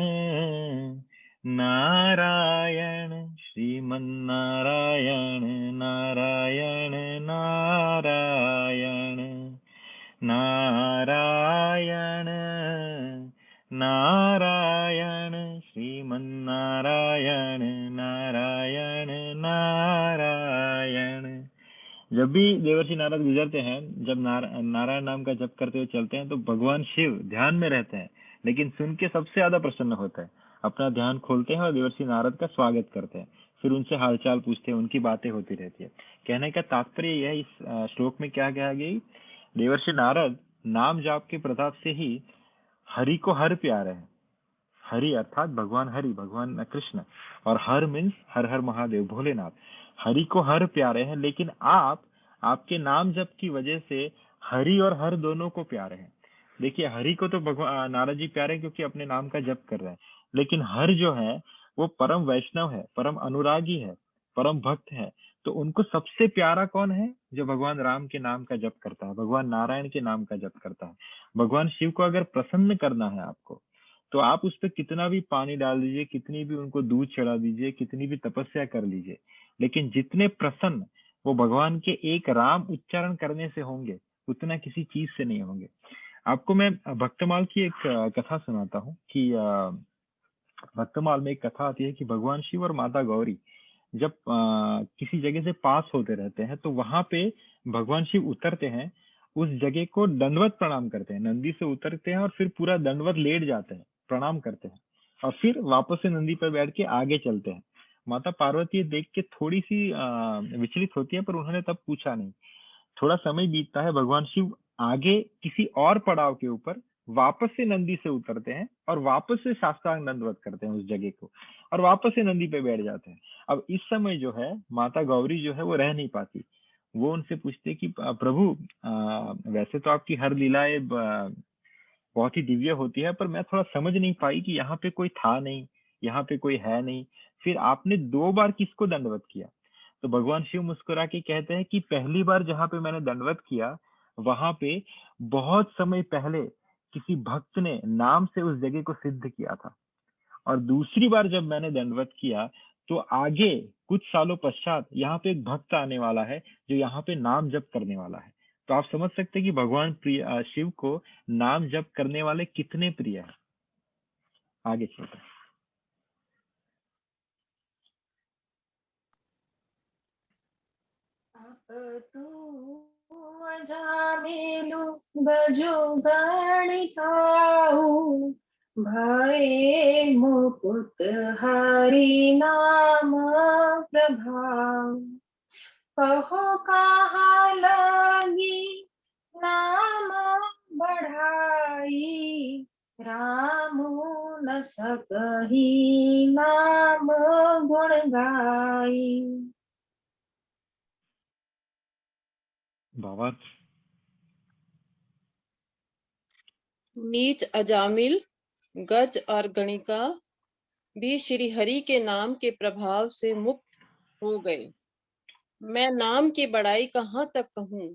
Speaker 1: नारायण श्रीमन्नारायण नारायण नारायण नारायण नारायण श्रीमन्नारायण नारायण नारायण। जब भी देवर्षि नारद गुजरते हैं, जब नारायण नाम का जप करते हुए चलते हैं, तो भगवान शिव ध्यान में रहते हैं, लेकिन सुन के सबसे ज्यादा प्रसन्न होते हैं। अपना ध्यान खोलते हैं और देवर्षि नारद का स्वागत करते हैं, फिर उनसे हालचाल पूछते हैं, उनकी बातें होती रहती है। कहने का तात्पर्य यह है, इस श्लोक में क्या कहा गया? देवर्षि नारद नाम जाप के प्रताप से ही हरि को हर प्यारे हैं। हरि अर्थात भगवान हरि, भगवान कृष्ण, और हर मीन्स हर हर महादेव, भोलेनाथ। हरि को हर प्यारे हैं, लेकिन आपके नाम जप की वजह से हरि और हर दोनों को प्यारे हैं। देखिए हरि को तो भगवान नारद जी प्यारे हैं क्योंकि अपने नाम का जप कर रहे हैं, लेकिन हर जो है वो परम वैष्णव है, परम अनुरागी है, परम भक्त है। तो उनको सबसे प्यारा कौन है? जो भगवान राम के नाम का जप करता है, भगवान नारायण के नाम का जप करता है। भगवान शिव को अगर प्रसन्न करना है आपको, तो आप उस पर कितना भी पानी डाल दीजिए, कितनी भी उनको दूध चढ़ा दीजिए, कितनी भी तपस्या कर लीजिए, लेकिन जितने प्रसन्न वो भगवान के एक राम उच्चारण करने से होंगे, उतना किसी चीज से नहीं होंगे। आपको मैं भक्तमाल की एक कथा सुनाता हूँ कि भक्तमाल में एक कथा आती है कि भगवान शिव और माता गौरी जब किसी जगह से पास होते रहते हैं, तो वहां पे भगवान शिव उतरते हैं, उस जगह को दंडवत प्रणाम करते हैं, नंदी से उतरते हैं और फिर पूरा दंडवत लेट जाते हैं, प्रणाम करते हैं, और फिर वापस से नंदी पर बैठ के आगे चलते हैं। माता पार्वती देख के थोड़ी सी विचलित होती है, पर उन्होंने तब पूछा नहीं। थोड़ा समय बीतता है, भगवान शिव आगे किसी और पड़ाव के ऊपर वापस से नंदी से उतरते हैं और वापस से साष्टांग दंडवत करते हैं उस जगह को, और वापस से नंदी पे बैठ जाते हैं। अब इस समय जो है माता गौरी जो है वो रह नहीं पाती, वो उनसे पूछते कि प्रभु वैसे तो आपकी हर लीलाएं बहुत ही दिव्य होती है, पर मैं थोड़ा समझ नहीं पाई कि यहाँ पे कोई था नहीं, यहाँ पे कोई है नहीं, फिर आपने 2 बार किसको दंडवत किया? तो भगवान शिव मुस्कुरा के कहते हैं कि पहली बार जहाँ पे मैंने दंडवत किया, वहां पे बहुत समय पहले किसी भक्त ने नाम से उस जगह को सिद्ध किया था, और दूसरी बार जब मैंने दंडवत किया, तो आगे कुछ सालों पश्चात यहाँ पे एक भक्त आने वाला है जो यहाँ पे नाम जप करने वाला है। तो आप समझ सकते हैं कि भगवान शिव को नाम जप करने वाले कितने प्रिय है। आगे चलते हैं।
Speaker 9: अजामिलु गजो गणिकाऊ भये मुकुट हरि नाम प्रभाव कहो कहाँ लगी नाम बढ़ाई राम न सकही नाम गुण गाई।
Speaker 1: भावार्थ।
Speaker 10: नीच अजामिल गज और गणिका भी श्री हरि के नाम के प्रभाव से मुक्त हो गए। मैं नाम की बड़ाई कहाँ तक कहूँ,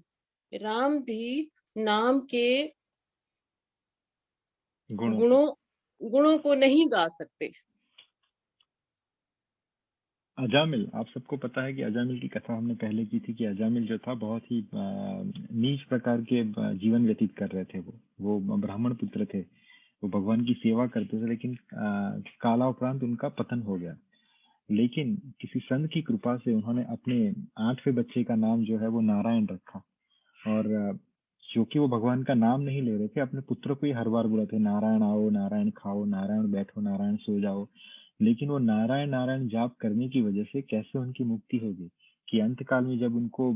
Speaker 10: राम भी नाम के गुणों को नहीं गा सकते।
Speaker 1: अजामिल, आप सबको पता है कि अजामिल की कथा हमने पहले की थी कि अजामिल जो था बहुत ही नीच प्रकार के जीवन व्यतीत कर रहे थे। वो ब्राह्मण पुत्र थे, वो भगवान की सेवा करते थे, लेकिन कालाउपरांत उनका पतन हो गया। लेकिन किसी संत की कृपा से उन्होंने अपने 8वें बच्चे का नाम जो है वो नारायण रखा, और क्योंकि वो भगवान का नाम नहीं ले रहे थे, अपने पुत्र को ही हर बार बुलाते, नारायण आओ, नारायण खाओ, नारायण बैठो, नारायण सो जाओ। लेकिन वो नारायण नारायण जाप करने की वजह से कैसे उनकी मुक्ति होगी कि अंत काल में जब उनको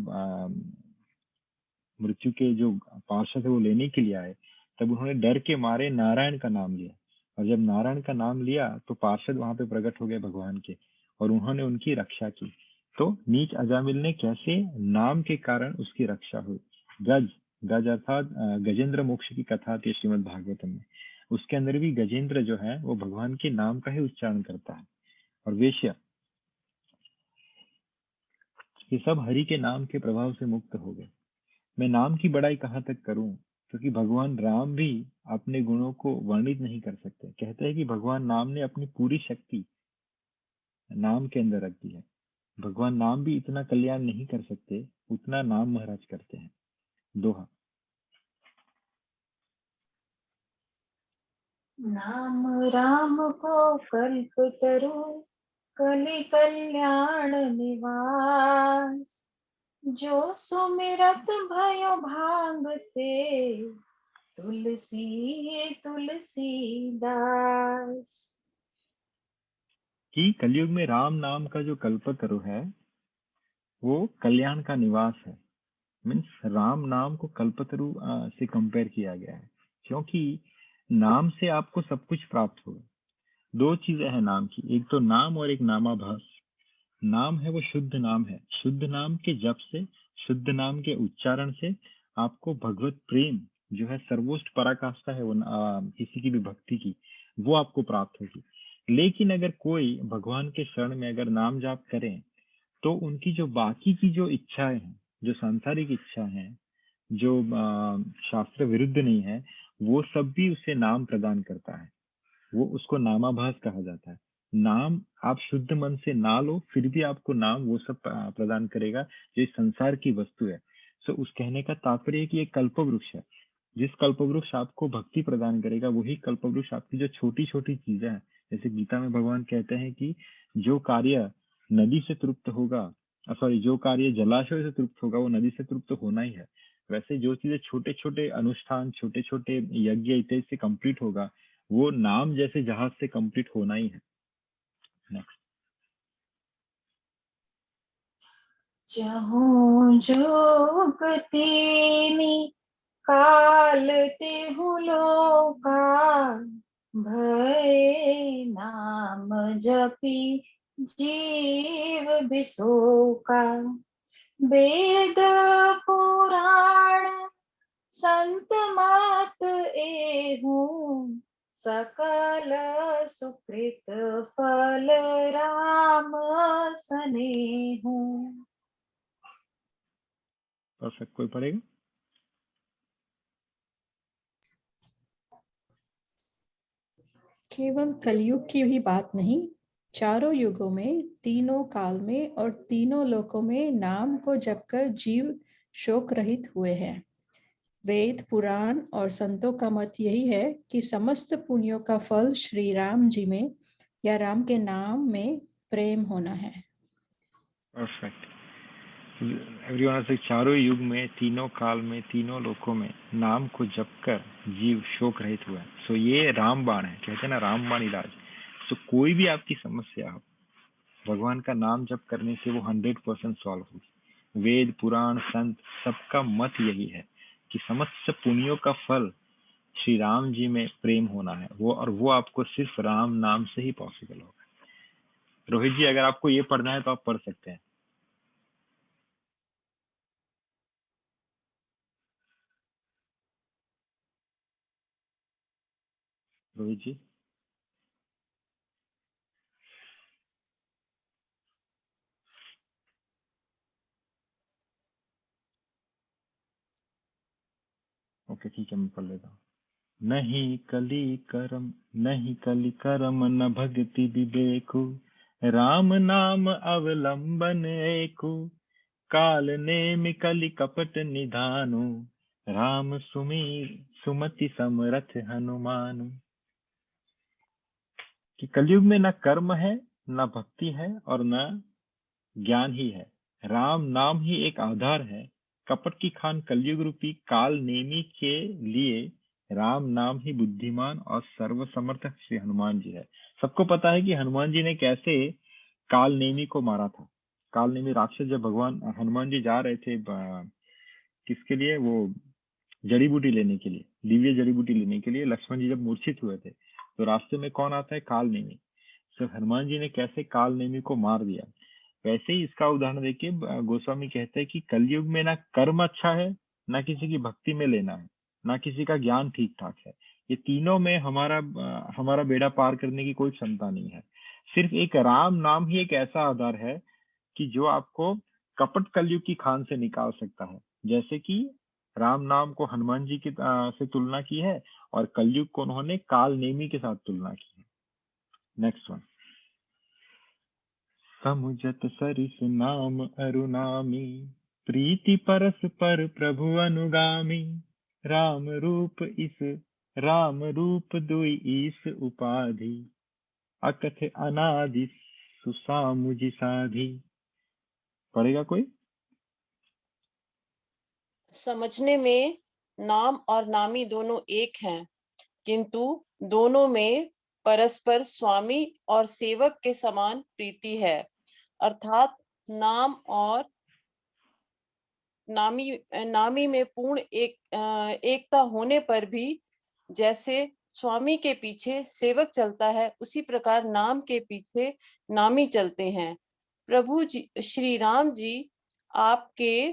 Speaker 1: मृत्यु के जो पार्षद है वो लेने के लिए आए, तब उन्होंने डर के मारे नारायण का नाम लिया, और जब नारायण का नाम लिया तो पार्षद वहां पे प्रकट हो गए भगवान के, और उन्होंने उनकी रक्षा की। तो नीच अजामिल ने कैसे नाम के कारण उसकी रक्षा हुई। गज, गज अर्थात गजेंद्र मोक्ष की कथा आती है श्रीमद् भागवतम में, उसके अंदर भी गजेंद्र जो है वो भगवान के नाम का ही उच्चारण करता है। और वेश्या, ये सब हरि के नाम के प्रभाव से मुक्त हो गए। मैं नाम की बड़ाई कहाँ तक करूं, क्योंकि भगवान राम भी अपने गुणों को वर्णित नहीं कर सकते। कहते हैं कि भगवान नाम ने अपनी पूरी शक्ति नाम के अंदर रख दी है। भगवान नाम भी इतना कल्याण नहीं कर सकते उतना नाम महाराज करते हैं। दोहा।
Speaker 9: नाम राम को कल्पतरु कलि कल्याण निवास जो सुमिरत भयो भांगते तुलसी तुलसीदास।
Speaker 1: कि कलयुग में राम नाम का जो कल्पतरु है वो कल्याण का निवास है। मीन्स राम नाम को कल्पतरु से कंपेयर किया गया है, क्योंकि नाम से आपको सब कुछ प्राप्त होगा। 2 चीजें हैं नाम की, एक तो नाम और एक नामाभास। नाम है वो शुद्ध नाम है, शुद्ध नाम के जप से, शुद्ध नाम के उच्चारण से आपको भगवत प्रेम जो है सर्वोच्च पराकाष्ठा है वो किसी की भी भक्ति की, वो आपको प्राप्त होगी। लेकिन अगर कोई भगवान के शरण में अगर नाम जाप करें तो उनकी जो बाकी की जो इच्छाएं हैं, जो सांसारिक इच्छा है, जो शास्त्र विरुद्ध नहीं है, वो सब भी उसे नाम प्रदान करता है। वो उसको नामाभास कहा जाता है। नाम आप शुद्ध मन से ना लो फिर भी आपको नाम वो सब प्रदान करेगा जो इस संसार की वस्तु है। सो उस कहने का तात्पर्य है कि एक कल्पवृक्ष है, जिस कल्पवृक्ष आपको भक्ति प्रदान करेगा वही कल्पवृक्ष आपकी जो छोटी छोटी चीजें हैं, जैसे गीता में भगवान कहते हैं कि जो कार्य नदी से तृप्त होगा, सॉरी, जो कार्य जलाशय से तृप्त होगा वो नदी से तृप्त होना ही है। वैसे जो चीजें छोटे छोटे अनुष्ठान, छोटे छोटे यज्ञ इत्यादि से कंप्लीट होगा, वो नाम जैसे जहाज से कंप्लीट होना ही है। नेक्स्ट।
Speaker 9: जहूं जोगतीनी काल तिहु लोका भय नाम जपी जीव बिसोका। वेद पुराण संत मत एहू सकल सुकृत फल राम सनेहू।
Speaker 1: परफेक्ट, कोई पढ़ेगा?
Speaker 5: केवल कलयुग की भी बात नहीं, चारों युगों में, तीनों काल में और तीनों लोकों में नाम को जपकर जीव शोक रहित हुए हैं। वेद, पुराण और संतों का मत यही है कि समस्त पुण्यों का फल श्री राम जी में या राम के नाम में प्रेम होना है।
Speaker 1: परफेक्ट। एवरीवन से चारों युग में, तीनों काल में, तीनों लोकों में नाम को जपकर जीव शोक रहित हुआ है। सो ये रामबाण है, कहते हैं ना रामबाण इलाज। सो कोई भी आपकी समस्या हो, भगवान का नाम जप करने से वो 100% सॉल्व होगी। वेद, पुराण, संत सबका मत यही है कि समस्त पुण्यों का फल श्री राम जी में प्रेम होना है, वो, और वो आपको सिर्फ राम नाम से ही पॉसिबल होगा। रोहित जी, अगर आपको ये पढ़ना है तो आप पढ़ सकते हैं। रोहित जी। ओके ठीक है, मैं पढ़ लेता हूँ। नहीं कली करम न भक्ति विवेकु, राम नाम अवलंबन एकु, काल नेमि कलि कपट निधानु, राम सुमति समरथ हनुमानु। कि कलयुग में न कर्म है, न भक्ति है और न ज्ञान ही है, राम नाम ही एक आधार है। कपट की खान कलयुग रूपी काल नेमी के लिए राम नाम ही बुद्धिमान और सर्वसमर्थ श्री हनुमान जी है। सबको पता है कि हनुमान जी ने कैसे काल नेमी को मारा था। काल नेमी राक्षस जब भगवान हनुमान जी जा रहे थे किसके लिए, वो जड़ी बूटी लेने के लिए, दिव्य जड़ी बूटी लेने के लिए, लक्ष्मण जी जब मूर्छित हुए थे तो रास्ते में कौन आता है, काल नेमी। सिर्फ हनुमान जी ने कैसे काल नेमी को मार दिया। वैसे ही इसका उदाहरण देखिए, गोस्वामी कहते हैं कि कलयुग में ना कर्म अच्छा है, ना किसी की भक्ति में लेना है, ना किसी का ज्ञान ठीक ठाक है। ये तीनों में हमारा बेड़ा पार करने की कोई क्षमता नहीं है। सिर्फ एक राम नाम ही एक ऐसा आधार है कि जो आपको कपट कलयुग की खान से निकाल सकता है। जैसे कि राम नाम को हनुमान जी की से तुलना की है और कलयुग को उन्होंने काल नेमी के साथ तुलना की है। Next one. समुझत सरिस नाम अरुनामी, प्रीति परस पर प्रभु अनुगामी, राम रूप दुई ईस उपाधि, अकथ अनादि सुसामुझि साधी। पढ़ेगा कोई?
Speaker 10: समझने में नाम और नामी दोनों एक हैं, किंतु दोनों में परस्पर स्वामी और सेवक के समान प्रीति है। अर्थात नाम और नामी में पूर्ण एकता होने पर भी जैसे स्वामी के पीछे सेवक चलता है, उसी प्रकार नाम के पीछे नामी चलते हैं। प्रभु जी श्री राम जी आपके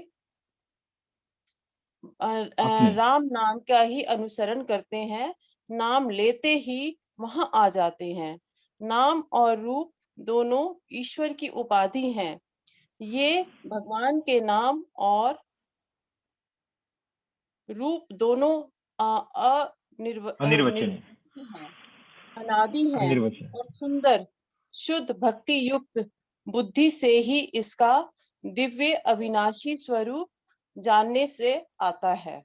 Speaker 1: अपने
Speaker 10: राम नाम का ही अनुसरण करते हैं, नाम लेते ही वहां आ जाते हैं। नाम और रूप दोनों ईश्वर की उपाधि हैं। ये भगवान के नाम और रूप दोनों
Speaker 1: अनिर्वचनीय
Speaker 10: निर्वचनीय हैं, अनादि हैं
Speaker 1: अनिर्वचनीय
Speaker 10: और सुंदर, शुद्ध भक्ति युक्त बुद्धि से ही इसका दिव्य अविनाशी स्वरूप जानने से आता है।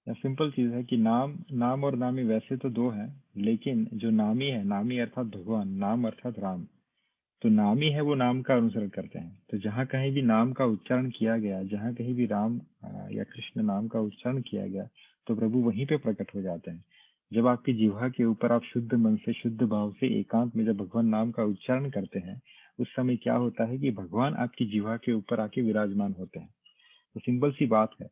Speaker 1: सिंपल चीज है कि नाम और नामी वैसे तो दो हैं, लेकिन जो नामी है, नामी अर्थात भगवान, नाम अर्थात राम, तो नामी है वो नाम का अनुसरण करते हैं। तो जहाँ कहीं भी नाम का उच्चारण किया गया, जहाँ कहीं भी राम या कृष्ण नाम का उच्चारण किया गया, तो प्रभु वहीं पे प्रकट हो जाते हैं। जब आपकी जिह्वा के ऊपर आप शुद्ध मन से, शुद्ध भाव से, एकांत में जब भगवान नाम का उच्चारण करते हैं, उस समय क्या होता है कि भगवान आपकी जिह्वा के ऊपर आके विराजमान होते हैं। तो सिंपल सी बात है,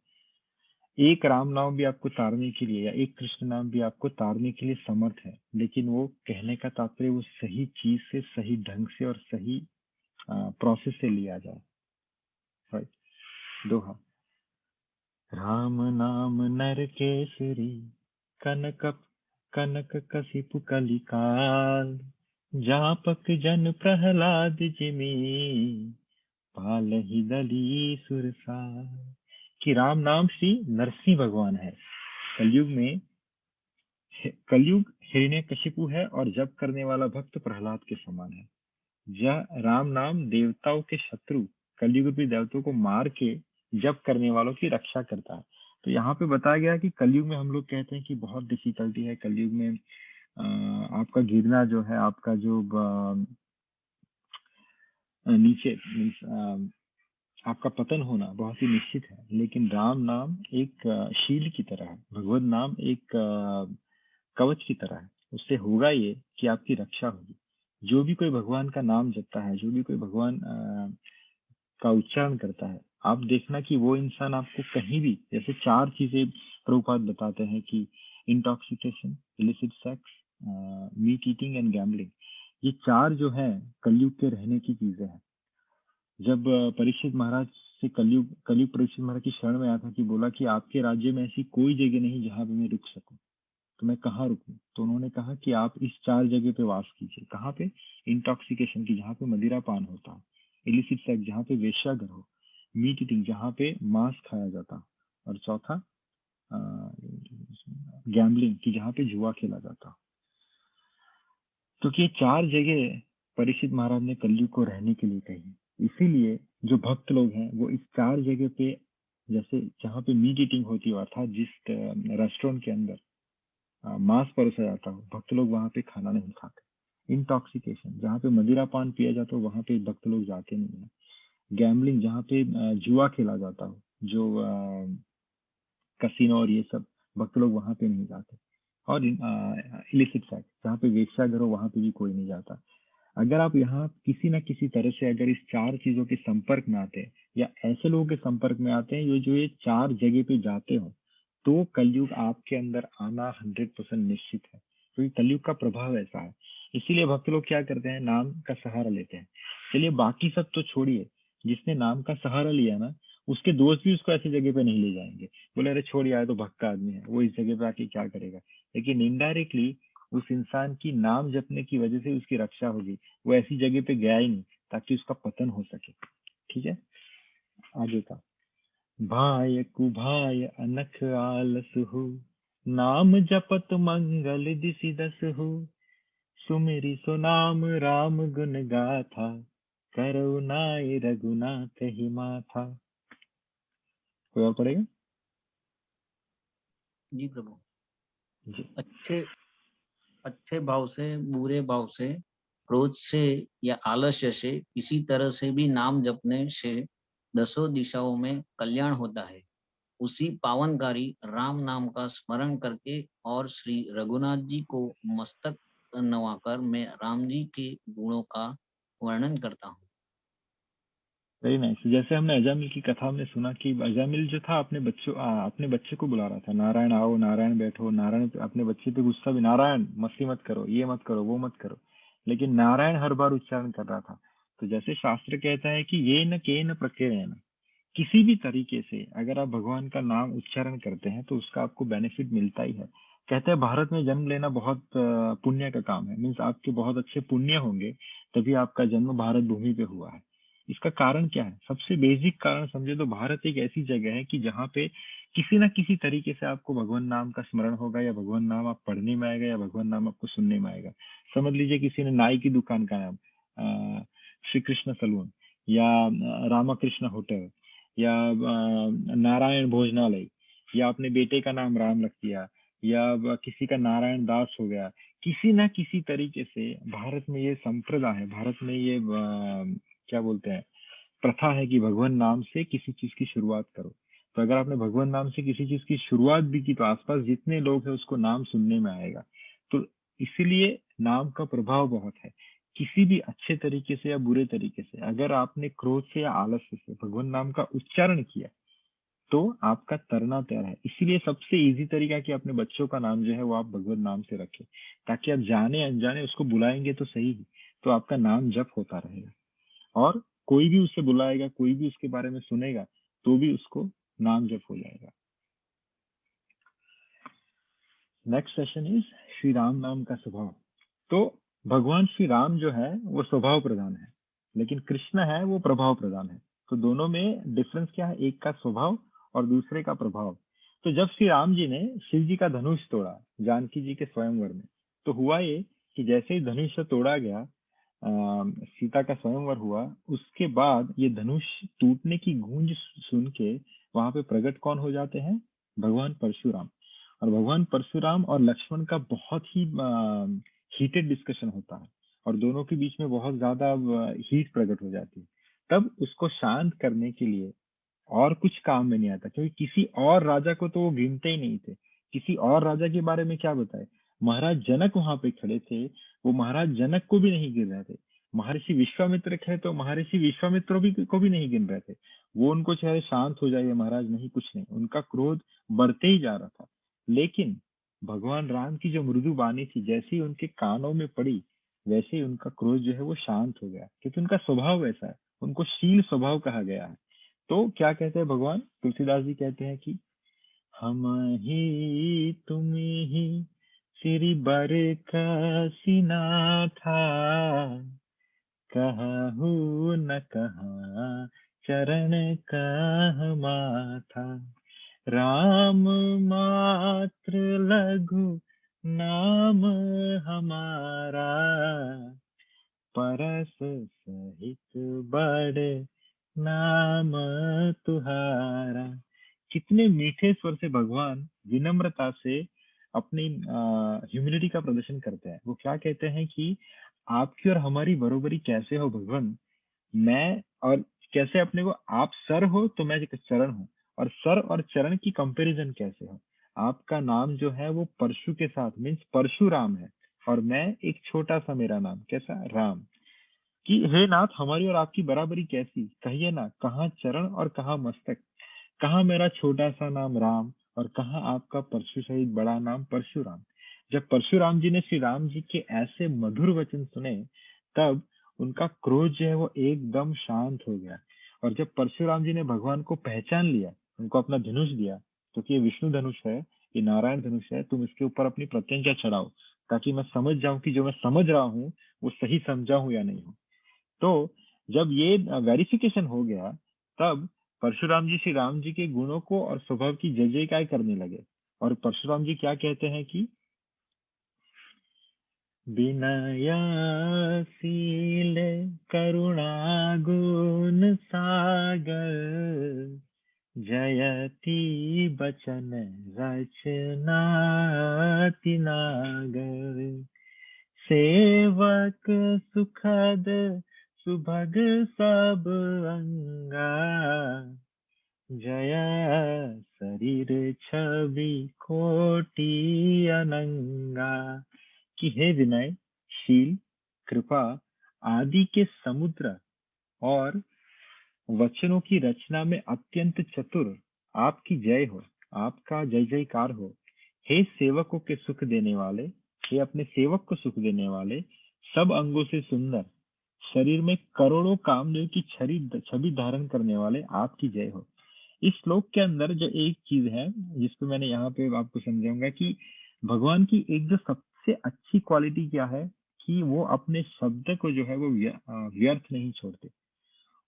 Speaker 1: एक राम नाम भी आपको तारने के लिए या एक कृष्ण नाम भी आपको तारने के लिए समर्थ है, लेकिन वो कहने का तात्पर्य वो सही चीज से, सही ढंग से और सही प्रोसेस से लिया जाए। राइट। दोहा, राम नाम नर केसरी, कनक कनक कसिपु कलिकाल, जापक जन प्रहलाद जिमि, पालहि दली सुरसाल। कि राम नाम श्री नरसिंह भगवान है। कलयुग हिरण्यकशिपु है और जप करने वाला भक्त प्रहलाद के समान है। यह राम नाम देवताओं के शत्रु कलयुग भी देवताओं को मार के जप करने वालों की रक्षा करता है। तो यहाँ पे बताया गया कि कलयुग में हम लोग कहते हैं कि बहुत डिफिकल्टी है कलयुग में। आपका गिरना जो है, आपका जो नीचे आपका पतन होना बहुत ही निश्चित है, लेकिन राम नाम एक शील की तरह है, भगवत नाम एक कवच की तरह है। उससे होगा ये कि आपकी रक्षा होगी। जो भी कोई भगवान का नाम जपता है, जो भी कोई भगवान का उच्चारण करता है, आप देखना कि वो इंसान आपको कहीं भी, जैसे 4 चीजें प्रभुपाद बताते हैं कि intoxication, illicit sex, meat eating and gambling, ये 4 जो है कलयुग के रहने की चीजें हैं। जब परीक्षित महाराज से कलयुग परीक्षित महाराज की शरण में आया था कि बोला कि आपके राज्य में ऐसी कोई जगह नहीं जहां पे मैं रुक सकूं, तो मैं कहाँ रुकूं? तो उन्होंने कहा कि आप इस 4 जगह पे वास कीजिए। कहाँ पे? इंटॉक्सिकेशन की, जहाँ पे मदिरा पान होता है, इलिसिट सेक्स जहाँ पे वेश्यागर हो, मीट ईटिंग जहाँ पे मांस खाया जाता, और चौथा गैम्बलिंग की जहाँ पे जुआ खेला जाता। तो ये 4 जगह परीक्षित महाराज ने कलयुग को रहने के लिए कही। इसीलिए जो भक्त लोग हैं वो इस 4 जगह पे, जैसे जहाँ पे मीट ईटिंग होती है अर्थात जिस रेस्टोरेंट के अंदर मांस परोसा जाता हो, भक्त लोग वहां पे खाना नहीं खाते। इंटॉक्सिकेशन जहाँ पे मदिरा पान पिया जाता हो वहां पे भक्त लोग जाते नहीं है। गैम्बलिंग जहाँ पे जुआ खेला जाता हो, जो कसिनो और ये सब, भक्त लोग वहां पे नहीं जाते। और इलिसिट सेक्स जहाँ पे वेश्यागर हो वहां पे भी कोई नहीं जाता। अगर आप यहाँ किसी ना किसी तरह से अगर इस 4 चीजों के संपर्क में आते हैं या ऐसे लोगों के संपर्क में आते हैं जो ये 4 जगह पे जाते हो, तो कलयुग आपके अंदर आना 100% निश्चित है, क्योंकि कलयुग का प्रभाव ऐसा है। इसीलिए भक्त लोग क्या करते हैं, नाम का सहारा लेते हैं। चलिए बाकी सब तो छोड़िए, जिसने नाम का सहारा लिया ना, उसके दोस्त भी उसको ऐसी जगह पे नहीं ले जाएंगे, बोले अरे छोड़ यार, तो भक्त आदमी है, वो इस जगह पे आके क्या करेगा। लेकिन इनडायरेक्टली उस इंसान की नाम जपने की वजह से उसकी रक्षा होगी। वो ऐसी जगह पे गया ही नहीं ताकि उसका पतन हो सके। ठीक है, आगे का, भाय कुभाय अनख आलस हो, नाम जपत मंगल दिसि दस हो, सुमिरि सो नाम राम गुण गाथा, करुणाय रघुनाथ ही माथा। कोई और पढ़ेगा?
Speaker 7: जी प्रभु।
Speaker 1: जी।
Speaker 7: अच्छे भाव से, बुरे भाव से, क्रोध से या आलस्य से, किसी तरह से भी नाम जपने से 10 दिशाओं में कल्याण होता है। उसी पावनकारी राम नाम का स्मरण करके और श्री रघुनाथ जी को मस्तक नवाकर मैं राम जी के गुणों का वर्णन करता हूँ।
Speaker 1: Very nice. जैसे हमने अजामिल की कथा में सुना कि अजामिल जो था अपने बच्चे को बुला रहा था, नारायण आओ, नारायण बैठो, नारायण अपने बच्चे पे गुस्सा भी, नारायण मस्ती मत करो, ये मत करो, वो मत करो, लेकिन नारायण हर बार उच्चारण कर रहा था। तो जैसे शास्त्र कहता है कि ये न के न प्रकेरण, किसी भी तरीके से अगर आप भगवान का नाम उच्चारण करते हैं तो उसका आपको बेनिफिट मिलता ही है। कहते हैं भारत में जन्म लेना बहुत पुण्य का काम है, मीन्स आपके बहुत अच्छे पुण्य होंगे तभी आपका जन्म भारत भूमि पे हुआ है। इसका कारण क्या है? सबसे बेसिक कारण समझे तो भारत एक ऐसी जगह है कि जहाँ पे किसी ना किसी तरीके से आपको भगवान नाम का स्मरण होगा, या भगवान नाम आप पढ़ने में आएगा, या भगवान नाम आपको सुनने में आएगा। समझ लीजिए किसी ने नाई की दुकान का नाम श्री कृष्ण सलून, या रामाकृष्ण होटल, या नारायण भोजनालय, या अपने बेटे का नाम राम रख दिया, या किसी का नारायण दास हो गया। किसी ना किसी तरीके से भारत में ये संप्रदाय है, भारत में ये क्या बोलते हैं, प्रथा है कि भगवान नाम से किसी चीज की शुरुआत करो। तो अगर आपने भगवान नाम से किसी चीज की शुरुआत भी की तो आसपास जितने लोग हैं उसको नाम सुनने में आएगा। तो इसीलिए नाम का प्रभाव बहुत है। किसी भी अच्छे तरीके से या बुरे तरीके से अगर आपने क्रोध से या आलस्य से भगवान नाम का उच्चारण किया तो आपका तरना तैयार है। इसीलिए सबसे इजी तरीका कि अपने बच्चों का नाम जो है वो आप भगवान नाम से रखें, ताकि आप जाने अनजाने उसको बुलाएंगे तो सही, तो आपका नाम जप होता रहेगा। और कोई भी उसे बुलाएगा, कोई भी उसके बारे में सुनेगा तो भी उसको नाम जप हो जाएगा। Next session is Shri Ram नाम का स्वभाव। तो भगवान श्री राम जो है वो स्वभाव प्रधान है, लेकिन कृष्ण है वो प्रभाव प्रधान है। तो दोनों में डिफरेंस क्या है? एक का स्वभाव और दूसरे का प्रभाव। तो जब श्री राम जी ने शिव जी का धनुष तोड़ा जानकी जी के स्वयंवर में, तो हुआ ये कि जैसे ही धनुष तोड़ा गया, सीता का स्वयंवर हुआ, उसके बाद ये धनुष टूटने की गूंज सुन के वहां पे प्रकट कौन हो जाते हैं? भगवान परशुराम। और भगवान परशुराम और लक्ष्मण का बहुत ही हीटेड डिस्कशन होता है और दोनों के बीच में बहुत ज्यादा हीट प्रकट हो जाती है। तब उसको शांत करने के लिए और कुछ काम में नहीं आता, क्योंकि किसी और राजा को तो वो गिनते ही नहीं थे। किसी और राजा के बारे में क्या बताए? महाराज जनक वहां पे खड़े थे, वो महाराज जनक को भी नहीं गिन रहे थे। महर्षि विश्वामित्र खड़े तो महर्षि विश्वामित्र को भी नहीं गिन रहे थे। वो उनको चाहे शांत हो जाइए महाराज, नहीं कुछ नहीं, उनका क्रोध बढ़ते ही जा रहा था। लेकिन भगवान राम की जो मृदु वाणी थी जैसे ही उनके कानों में पड़ी, वैसे ही उनका क्रोध जो है वो शांत हो गया, क्योंकि उनका स्वभाव वैसा है, उनको शील स्वभाव कहा गया है। तो क्या कहते हैं भगवान तुलसीदास जी? कहते हैं कि हम ही तुम ही श्री बर का सीना था, कहू न कहा चरण का माथा, राम मात्र लघु नाम हमारा, परस सहित बड़े नाम तुहारा। कितने मीठे स्वर से भगवान विनम्रता से अपनी ह्यूमिलिटी का प्रदर्शन करते हैं। वो क्या कहते हैं कि आपकी और हमारी बरोबरी कैसे हो भगवान, मैं और कैसे अपने को, आप सर हो तो मैं चरण हूँ, और सर और चरण की कंपैरिजन कैसे हो? आपका नाम जो है वो परशु के साथ मीन्स परशुराम है, और मैं एक छोटा सा, मेरा नाम कैसा? राम। कि हे नाथ हमारी और आपकी बराबरी कैसी, कहिए ना, कहाँ चरण और कहाँ मस्तक, कहाँ मेरा छोटा सा नाम राम और कहाँ आपका परशु सहित बड़ा नाम परशुराम। जब परशुराम जी ने श्री राम जी के ऐसे मधुर वचन सुने तब उनका क्रोध जो है वो एकदम शांत हो गया। और जब परशुराम जी ने भगवान को पहचान लिया, उनको अपना धनुष दिया, क्योंकि ये विष्णु धनुष है, ये नारायण धनुष है, तुम इसके ऊपर अपनी प्रत्यंचा चढ़ाओ ताकि मैं समझ जाऊं कि जो मैं समझ रहा हूँ वो सही समझा हूं या नहीं हूँ। तो जब ये वेरिफिकेशन हो गया तब परशुराम जी श्री राम जी के गुणों को और स्वभाव की जय जयकार करने लगे। और परशुराम जी क्या कहते हैं कि विनयशील करुणा गुण सागर, जयति बचन रचना तिनागर, सेवक सुखद सुभग सब अंगा, जय शरीर छवि कोटि अनंगा। कि हे विनय, शील, कृपा आदि के समुद्र और वचनों की रचना में अत्यंत चतुर, आपकी जय हो, आपका जय जयकार हो। हे सेवकों के सुख देने वाले, हे अपने सेवक को सुख देने वाले, सब अंगों से सुंदर, शरीर में करोड़ों कामदेव की छवि धारण करने वाले आपकी जय हो। इस श्लोक के अंदर जो एक चीज है जिसपे मैंने यहाँ पे आपको समझाऊंगा कि भगवान की एक जो सबसे अच्छी क्वालिटी क्या है कि वो अपने शब्द को जो है वो व्यर्थ नहीं छोड़ते।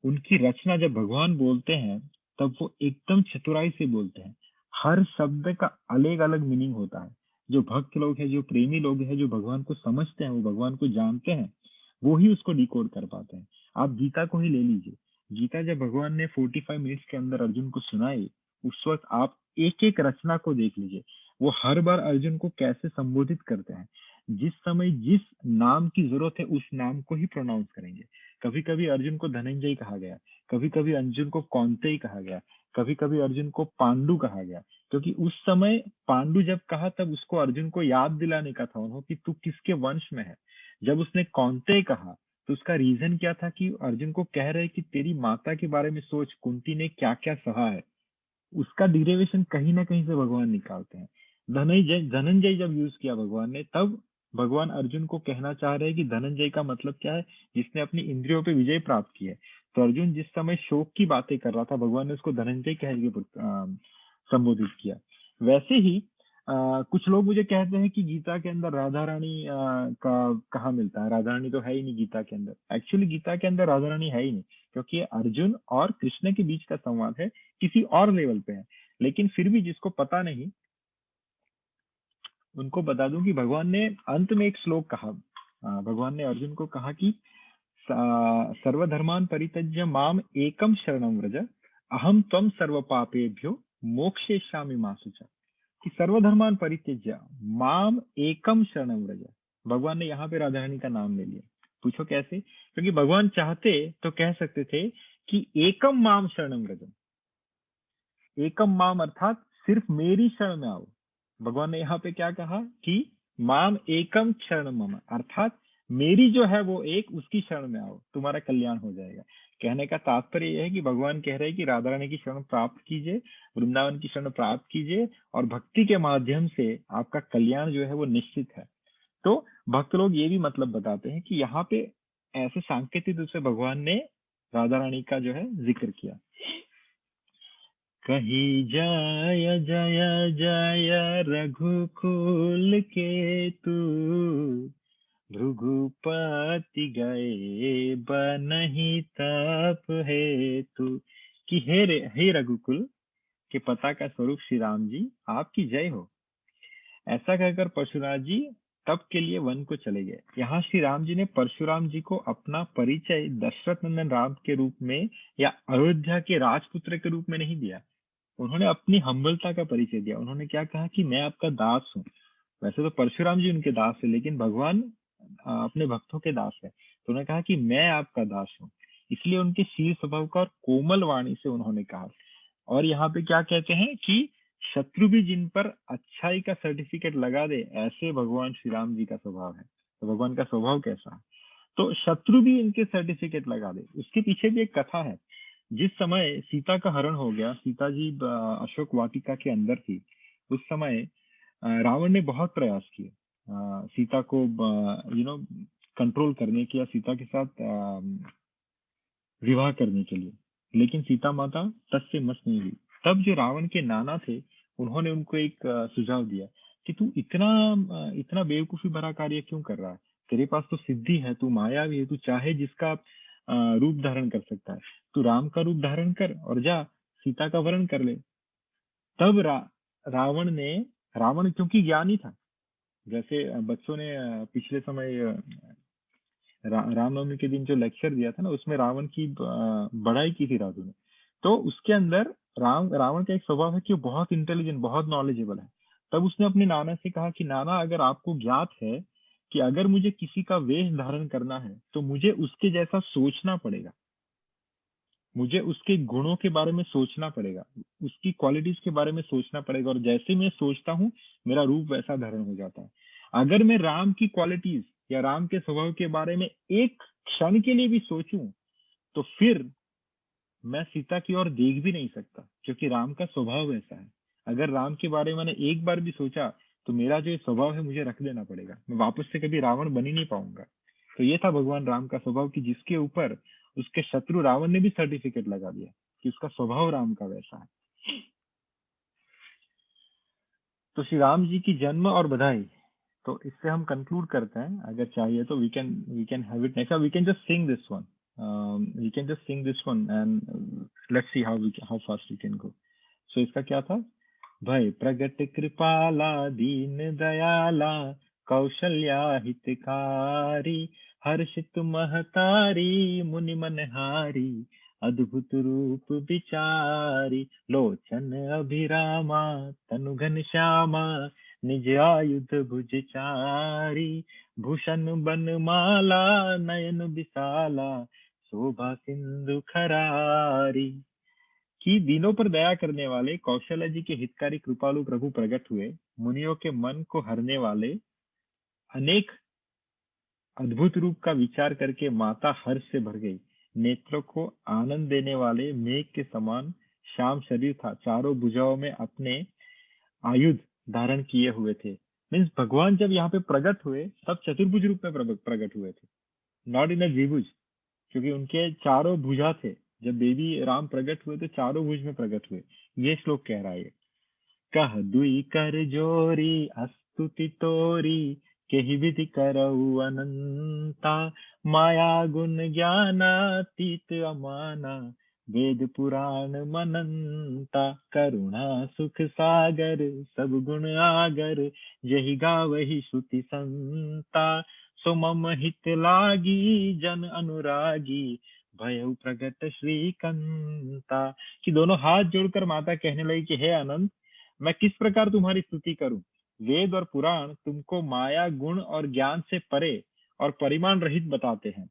Speaker 1: उनकी रचना जब भगवान बोलते हैं तब वो एकदम चतुराई से बोलते हैं। हर शब्द का अलग अलग मीनिंग होता है। जो भक्त लोग हैं, जो प्रेमी लोग हैं, जो भगवान को समझते हैं, वो भगवान को जानते हैं, वो ही उसको डिकोड कर पाते हैं। आप गीता को ही ले लीजिए। गीता जब भगवान ने 45 मिनट्स के अंदर अर्जुन को सुनाई, उस वक्त आप एक एक रचना को देख लीजिए। वो हर बार अर्जुन को कैसे संबोधित करते हैं। जिस समय जिस नाम की जरूरत है उस नाम को ही प्रोनाउंस करेंगे। कभी कभी अर्जुन को धनंजय कहा गया, कभी कभी अर्जुन को कौंतेय कहा गया, कभी कभी अर्जुन को पांडु कहा गया, क्योंकि उस समय पांडु जब कहा तब उसको अर्जुन को याद दिलाने का था उन्होंने कि तू किसके वंश में है। जब उसने कौंतेय कहा तो उसका रीजन क्या था कि अर्जुन को कह रहे कि तेरी माता के बारे में सोच, कुंती ने क्या क्या सहा है। उसका डिरेवेशन कहीं ना कहीं से भगवान निकालते हैं। धनंजय जब यूज किया भगवान ने, तब भगवान अर्जुन को कहना चाह रहे हैं कि धनंजय का मतलब क्या है, जिसने अपनी इंद्रियों पे विजय प्राप्त की है। तो अर्जुन जिस समय शोक की बातें कर रहा था, भगवान ने उसको धनंजय कह के संबोधित किया। वैसे ही कुछ लोग मुझे कहते हैं कि गीता के अंदर राधा रानी का कहाँ मिलता है। राधा रानी तो है ही नहीं गीता के अंदर। एक्चुअली गीता के अंदर राधा रानी है ही नहीं, क्योंकि ये अर्जुन और कृष्ण के बीच का संवाद है, किसी और लेवल पे है। लेकिन फिर भी जिसको पता नहीं उनको बता दूं कि भगवान ने अंत में एक श्लोक कहा। भगवान ने अर्जुन को कहा कि सर्वधर्मान परित्यज्य माम एकम शरणम व्रज अहम त्वम सर्व पापेभ्यो मोक्षयिष्यामि मा शुचा। कि सर्वधर्मान परित्यज्य माम एकम शरणम व्रज। भगवान ने यहाँ पे राधा रानी का नाम ले लिया। पूछो कैसे? क्योंकि भगवान चाहते तो कह सकते थे कि एकम माम शरणम व्रजम। एकम माम अर्थात सिर्फ मेरी शरण में आओ। भगवान ने यहाँ पे क्या कहा कि माम एकम शरण मम, अर्थात मेरी जो है वो एक, उसकी शरण में आओ, तुम्हारा कल्याण हो जाएगा। कहने का तात्पर्य यह है कि भगवान कह रहे हैं कि राधा रानी की शरण प्राप्त कीजिए, वृंदावन की शरण प्राप्त कीजिए, और भक्ति के माध्यम से आपका कल्याण जो है वो निश्चित है। तो भक्त लोग ये भी मतलब बताते हैं कि यहाँ पे ऐसे सांकेतिक रूप से भगवान ने राधा रानी का जो है जिक्र किया। कही जय जय जय रघुकुल के तू, भृगुपति गए बनहि तप है तू। कि हे रघुकुल के पता का स्वरूप श्री राम जी, आपकी जय हो। ऐसा कहकर परशुराम जी तप के लिए वन को चले गए। यहाँ श्री राम जी ने परशुराम जी को अपना परिचय दशरथ नंदन राम के रूप में या अयोध्या के राजपुत्र के रूप में नहीं दिया। उन्होंने अपनी हम्बलता का परिचय दिया। उन्होंने क्या कहा कि मैं आपका दास हूँ। वैसे तो परशुराम जी उनके दास है, लेकिन भगवान अपने भक्तों के दास है, तो उन्होंने कहा कि मैं आपका दास हूँ। इसलिए उनके शील स्वभाव का और कोमल वाणी से उन्होंने कहा। और यहाँ पे क्या कहते हैं कि शत्रु भी जिन पर अच्छाई का सर्टिफिकेट लगा दे, ऐसे भगवान श्री राम जी का स्वभाव है। तो भगवान का स्वभाव कैसा है? तो शत्रु भी इनके सर्टिफिकेट लगा दे। उसके पीछे भी एक कथा है। जिस समय सीता का हरण हो गया, सीता जी अशोक वाटिका के अंदर थी, उस समय रावण ने बहुत प्रयास किए सीता को कंट्रोल करने की या सीता के साथ विवाह करने के लिए, लेकिन सीता माता तस से मस नहीं हुई। तब जो रावण के नाना थे, उन्होंने उनको एक सुझाव दिया कि तू इतना बेवकूफी भरा कार्य क्यों कर रहा है? तेरे पास तो सिद्धि है, तू मायावी है, तू चाहे जिसका रूप धारण कर सकता है। तू राम का रूप धारण कर और जा सीता का वरण कर ले। तब रावण क्योंकि ज्ञानी था, जैसे बच्चों ने पिछले समय रामनवमी के दिन जो लेक्चर दिया था ना, उसमें रावण की बड़ाई की थी राजू ने। तो उसके अंदर रावण का एक स्वभाव है कि वो बहुत इंटेलिजेंट, बहुत नॉलेजेबल है। तब उसने अपने नाना से कहा कि नाना, अगर आपको ज्ञात है कि अगर मुझे किसी का वेश धारण करना है तो मुझे उसके जैसा सोचना पड़ेगा, मुझे उसके गुणों के बारे में सोचना पड़ेगा, उसकी क्वालिटीज के बारे में सोचना पड़ेगा, और जैसे मैं सोचता हूँ मेरा रूप वैसा धारण हो जाता है। अगर मैं राम की क्वालिटीज या राम के स्वभाव के बारे में एक क्षण के लिए भी सोचूं तो फिर मैं सीता की ओर देख भी नहीं सकता, क्योंकि राम का स्वभाव ऐसा है। अगर राम के बारे में मैंने एक बार भी सोचा तो मेरा जो स्वभाव है मुझे रख देना पड़ेगा, मैं वापस से कभी रावण बन ही नहीं पाऊंगा। तो ये था भगवान राम का स्वभाव कि जिसके ऊपर उसके शत्रु रावण ने भी सर्टिफिकेट लगा दिया कि उसका स्वभाव राम का वैसा है। तो श्री राम जी की जन्म और बधाई, तो इससे हम कंक्लूड करते हैं। अगर चाहिए तो we can have it next, we can just sing this one, we can just sing this one and let's see how fast we can go. So इसका क्या था? भय प्रगट कृपाला दीन दयाला कौशल्या हितकारी हर्षित महतारी मुनि मनहारी अद्भुत रूप विचारी लोचन अभिरामा तनु घन श्यामा निज आयुध भुजचारी भूषण बनमाला नयन विशाला शोभा सिंधु खरारी। कि दीनों पर दया करने वाले कौशल्या जी के हितकारी कृपालु प्रभु प्रकट हुए, मुनियों के मन को हरने वाले अनेक अद्भुत रूप का विचार करके माता हर्ष से भर गई। नेत्रों को आनंद देने वाले मेघ के समान श्याम शरीर था, चारों भुजाओं में अपने आयुध धारण किए हुए थे। मीन्स भगवान जब यहाँ पे प्रकट हुए तब चतुर्भुज रूप में प्रकट हुए थे, नॉट इन अ द्विभुज, क्योंकि उनके चारों भुजा थे। जब देवी राम प्रकट हुए तो चारों भुज में प्रकट हुए। ये श्लोक कह रहा है, कह दुई कर जोरी अस्तुति तोरी केहि विधि करऊ अनंता माया गुण ज्ञानातीत अमाना वेद पुराण मनंता करुणा सुख सागर सब गुण आगर यही गावही श्रुति संता सो मम हित लागी जन अनुरागी भयउ प्रगट श्रीकंता। कि दोनों हाथ जोड़कर माता कहने लगी कि हे अनंत, मैं किस प्रकार तुम्हारी स्तुति करूं। वेद और पुराण तुमको माया गुण और ज्ञान से परे और परिमाण रहित बताते हैं।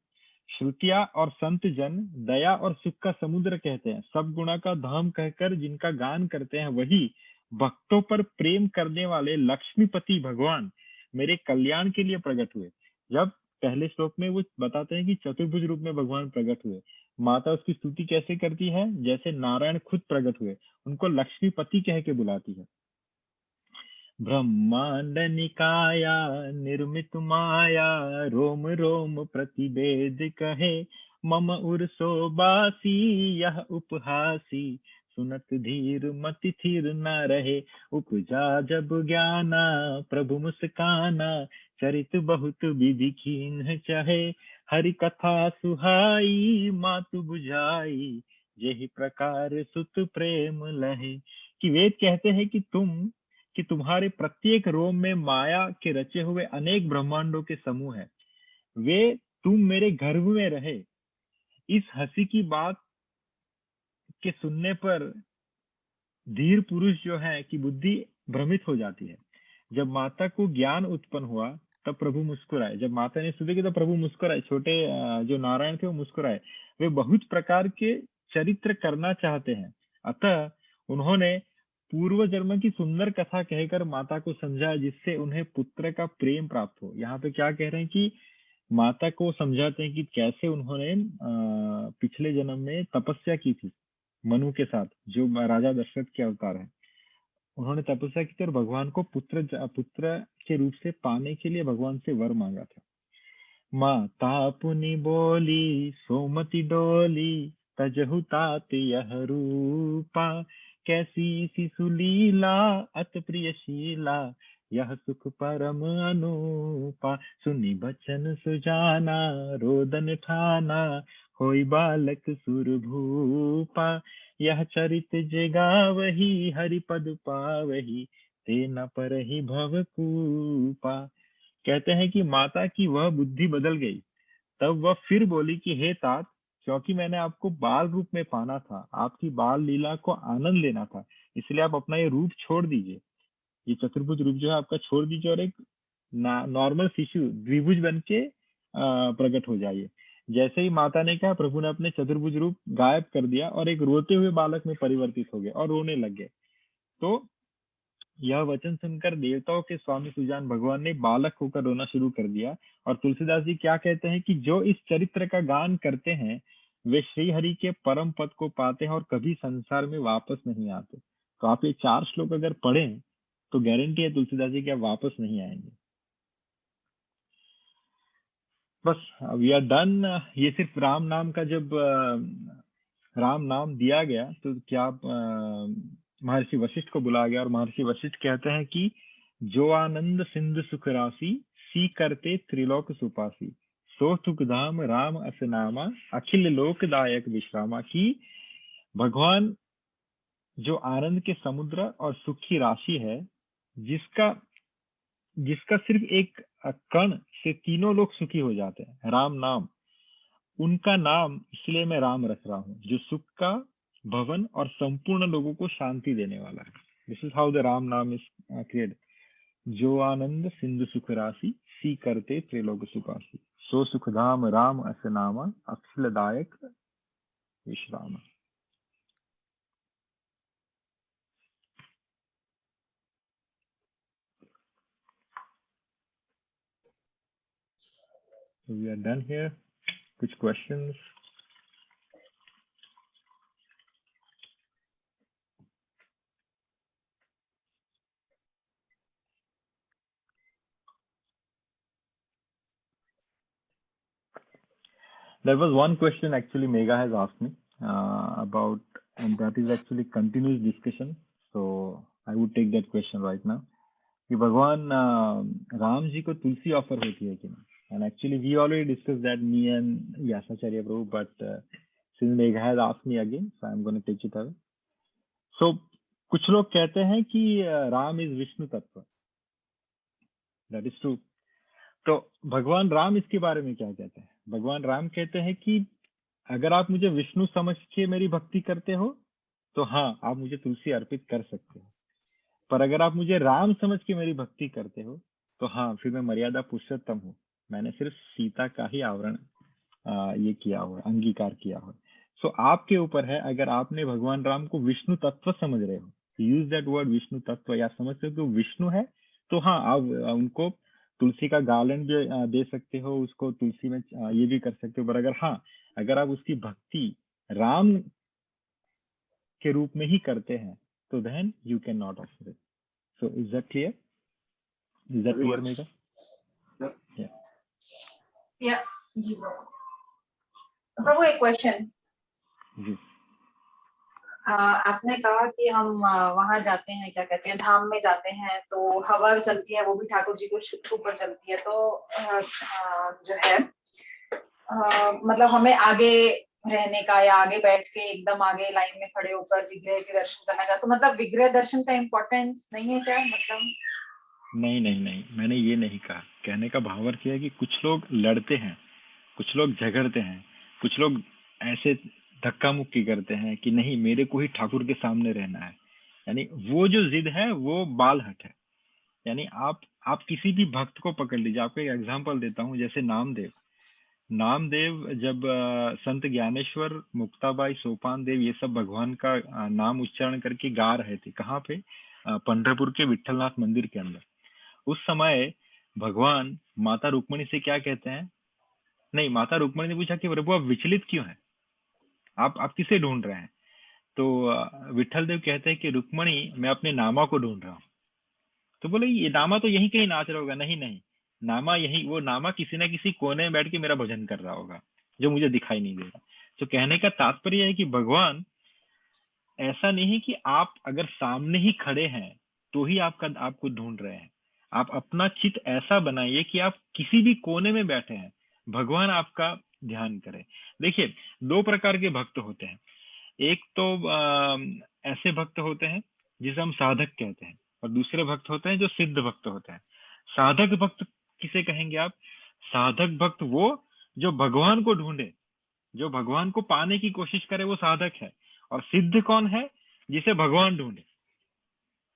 Speaker 1: श्रुतियां और संत जन दया और सुख का समुद्र कहते हैं। सब गुणा का धाम कहकर जिनका गान करते हैं वही भक्तों पर प्रेम करने वाले लक्ष्मीपति भगवान मेरे कल्याण के लिए प्रकट हुए। जब पहले श्लोक में वो बताते हैं कि चतुर्भुज रूप में भगवान प्रकट हुए, माता उसकी स्तुति कैसे करती है? जैसे नारायण खुद प्रकट हुए, उनको लक्ष्मीपति कह के बुलाती है। ब्रह्मांड निकाया निर्मित माया रोम रोम प्रतिवेद कहे मम उर्सो बासी यह उपहासी सुनत धीर मति थीर न रहे उपजा जब ज्ञाना प्रभु मुस्काना चरित बहुत विधि कीन्ह चाहे हरि कथा सुहाई मातु बुझाई यही प्रकार सुत प्रेम लहे। कि वेद कहते हैं कि तुम्हारे प्रत्येक रोम में माया के रचे हुए अनेक ब्रह्मांडों के समूह हैं, वे तुम मेरे गर्भ में रहे। इस हंसी की बात के सुनने पर धीर पुरुष जो है कि बुद्धि भ्रमित हो जाती है। जब माता को ज्ञान उत्पन्न हुआ तब प्रभु मुस्कुराए। जब माता ने स्तुति की तब प्रभु मुस्कुराए। छोटे जो नारायण थे वो मुस्कुराए। वे बहुत प्रकार के चरित्र करना चाहते हैं, अतः उन्होंने पूर्व जन्म की सुंदर कथा कहकर माता को समझाया जिससे उन्हें पुत्र का प्रेम प्राप्त हो। यहाँ पे क्या कह रहे हैं कि माता को समझाते हैं कि कैसे उन्होंने पिछले जन्म में तपस्या की थी मनु के साथ, जो राजा दशरथ के अवतार है। उन्होंने तपस्या की थी और भगवान को पुत्र के रूप से पाने के लिए भगवान से वर मांगा था। माता पुनि बोली सोमति डोली तजहु तात यह रूपा कैसी शिशु लीला अत प्रियशीला यह सुख परम अनुपा सुनि बचन सुजाना रोदन ठाना होई बालक सुर भूपा यह चरित जगावही हरि पद पावही ते न पर ही भव कूपा। कहते हैं कि माता की वह बुद्धि बदल गई। तब वह फिर बोली कि हे तात, क्योंकि मैंने आपको बाल रूप में पाना था, आपकी बाल लीला को आनंद लेना था, इसलिए आप अपना ये रूप छोड़ दीजिए, ये चतुर्भुज रूप जो है आपका छोड़ दीजिए और एक नॉर्मल शिशु द्विभुज बन के प्रकट हो जाइए। जैसे ही माता ने कहा, प्रभु ने अपने चतुर्भुज रूप गायब कर दिया और एक रोते हुए बालक में परिवर्तित हो गए और रोने लग गए। तो यह वचन सुनकर देवताओं के स्वामी सुजान भगवान ने बालक होकर रोना शुरू कर दिया। और तुलसीदास जी क्या कहते हैं कि जो इस चरित्र का गान करते हैं वे श्री हरि के परम पद को पाते हैं और कभी संसार में वापस नहीं आते। तो आप ये 4 श्लोक अगर पढ़ें तो गारंटी है तुलसीदास जी कि आप वापस नहीं आएंगे। बस वी आर डन। ये सिर्फ राम नाम का, जब राम नाम दिया गया तो क्या महर्षि वशिष्ठ को बुलाया गया और महर्षि वशिष्ठ कहते हैं कि जो आनंद सिंधु सुख राशि सी करते त्रिलोक सुपासी सो सुख धाम राम असनामा अखिल लोकदायक विश्रामा। की भगवान जो आनंद के समुद्र और सुख की राशि है, जिसका जिसका सिर्फ एक कण से तीनों लोग सुखी हो जाते हैं, राम नाम, उनका नाम इसलिए मैं राम रख रहा हूँ, जो सुख का भवन और संपूर्ण लोगों को शांति देने वाला है। This is how the Ram नाम इज क्रिएटेड। जो आनंद सिंधु सुख राशि सी करते त्रिलोक सुपासी सो सुख धाम राम असनामा अखिल दायक विश्राम। We are done here. कुछ questions? There was one question actually Megha has asked me about, and that is actually continuous discussion. So I would take that question right now. कि भगवान राम जी को तुलसी ऑफर होती है कि नहीं? And actually we already discussed that, me and Vyasacharya Prabhu, but since Megha has asked me again, so I'm going to take it away. So कुछ लोग कहते हैं कि राम इज विष्णु तत्व, दैट इज ट्रू। तो भगवान राम इसके बारे में क्या कहते हैं? भगवान राम कहते हैं कि अगर आप मुझे विष्णु समझ के मेरी भक्ति करते हो तो हाँ, आप मुझे तुलसी अर्पित कर सकते हो, पर अगर आप मुझे राम समझ के मेरी भक्ति करते हो तो हाँ, फिर मैं मर्यादा पुरुषोत्तम हूँ, मैंने सिर्फ सीता का ही आवरण ये किया हुआ, अंगीकार किया हुआ। सो आपके ऊपर है, अगर आपने भगवान राम को विष्णु तत्व समझ रहे हो, यूज दैट वर्ड विष्णु तत्व, या समझते हो कि विष्णु है, तो हाँ, आप उनको तुलसी का गार्लैंड भी दे सकते हो, उसको तुलसी में ये भी कर सकते हो। पर अगर हाँ, अगर आप उसकी भक्ति राम के रूप में ही करते हैं तो then you can not offer it. So is that clear? Is that clear मेगा?
Speaker 9: या जी प्रभु, एक क्वेश्चन।
Speaker 1: जी,
Speaker 9: आपने कहा कि हम वहां जाते हैं, क्या कहते हैं, धाम में जाते हैं तो हवा चलती है, वो भी ठाकुर जी को छू पर चलती है, तो जो है मतलब हमें आगे रहने का या आगे बैठ के एकदम आगे लाइन में खड़े होकर विग्रह के दर्शन करने का, तो मतलब विग्रह दर्शन का इम्पोर्टेंस नहीं है क्या? मतलब
Speaker 1: नहीं नहीं नहीं, मैंने ये नहीं कहा। कहने का भाव अर्थ है कि कुछ लोग लड़ते हैं, कुछ लोग झगड़ते हैं, कुछ लोग ऐसे धक्का मुक्की करते हैं कि नहीं, मेरे को ही ठाकुर के सामने रहना है। यानी वो जो जिद है वो बाल हट है। यानी आप किसी भी भक्त को पकड़ लीजिए। आपको एक एग्जांपल देता हूँ, जैसे नामदेव जब संत ज्ञानेश्वर, मुक्ताबाई, सोपान देव, ये सब भगवान का नाम उच्चारण करके गा रहे थे, कहाँ पे? पंढरपुर के विठलनाथ मंदिर के अंदर। उस समय भगवान माता रुक्मणी से क्या कहते हैं? नहीं, माता रुक्मणी ने पूछा कि प्रभु आप विचलित क्यों हैं, आप किसे ढूंढ रहे हैं? तो विठल देव कहते हैं कि रुक्मणी, मैं अपने नामा को ढूंढ रहा हूँ। तो बोले ये नामा तो यहीं कहीं नाच रहा होगा। नहीं नहीं, नामा यही, वो नामा किसी ना किसी कोने में बैठ के मेरा भजन कर रहा होगा जो मुझे दिखाई नहीं दे रहा। तो कहने का तात्पर्य है कि भगवान ऐसा नहीं है कि आप अगर सामने ही खड़े हैं तो ही आपको ढूंढ रहे हैं। आप अपना चित्त ऐसा बनाइए कि आप किसी भी कोने में बैठे हैं, भगवान आपका ध्यान करे। देखिए, दो प्रकार के भक्त होते हैं। एक तो ऐसे भक्त होते हैं जिसे हम साधक कहते हैं, और दूसरे भक्त होते हैं जो सिद्ध भक्त होते हैं। साधक भक्त किसे कहेंगे आप? साधक भक्त वो जो भगवान को ढूंढे, जो भगवान को पाने की कोशिश करे, वो साधक है। और सिद्ध कौन है? जिसे भगवान ढूंढे।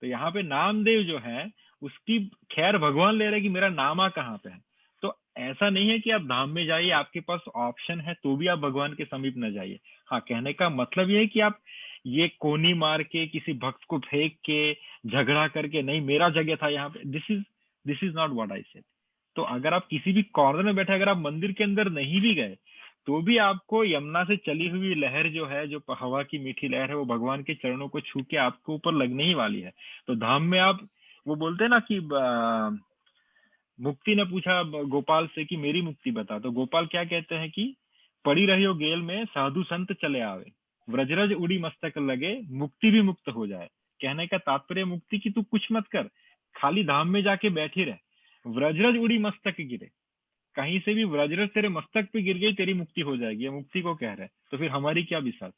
Speaker 1: तो यहाँ पे नामदेव जो है उसकी खैर भगवान ले रहे कि मेरा नामा कहाँ पे है। तो ऐसा नहीं है कि आप धाम में जाइए, आपके पास ऑप्शन है तो भी आप भगवान के समीप न जाइए। हाँ, कहने का मतलब ये है कि आप ये कोनी मार के, किसी भक्त को फेंक के, झगड़ा करके, नहीं मेरा जगह था यहाँ पे, this is not what I said. तो अगर आप किसी भी कॉर्नर में बैठे, अगर आप मंदिर के अंदर नहीं भी गए तो भी आपको यमुना से चली हुई लहर जो है, जो हवा की मीठी लहर है, वो भगवान के चरणों को छू के आपके ऊपर लगने ही वाली है। तो धाम में आप, वो बोलते हैं ना कि मुक्ति ने पूछा गोपाल से कि मेरी मुक्ति बता, तो गोपाल क्या कहते हैं कि पड़ी रहियो गेल में साधु संत चले आवे, व्रजरज उड़ी मस्तक लगे, मुक्ति भी मुक्त हो जाए। कहने का तात्पर्य मुक्ति की तू कुछ मत कर, खाली धाम में जाके बैठी रह, व्रजरज उड़ी मस्तक गिरे, कहीं से भी व्रजरज तेरे मस्तक पे गिर गई तेरी मुक्ति हो जाएगी, ये मुक्ति को कह रहे हैं। तो फिर हमारी क्या विश्वास?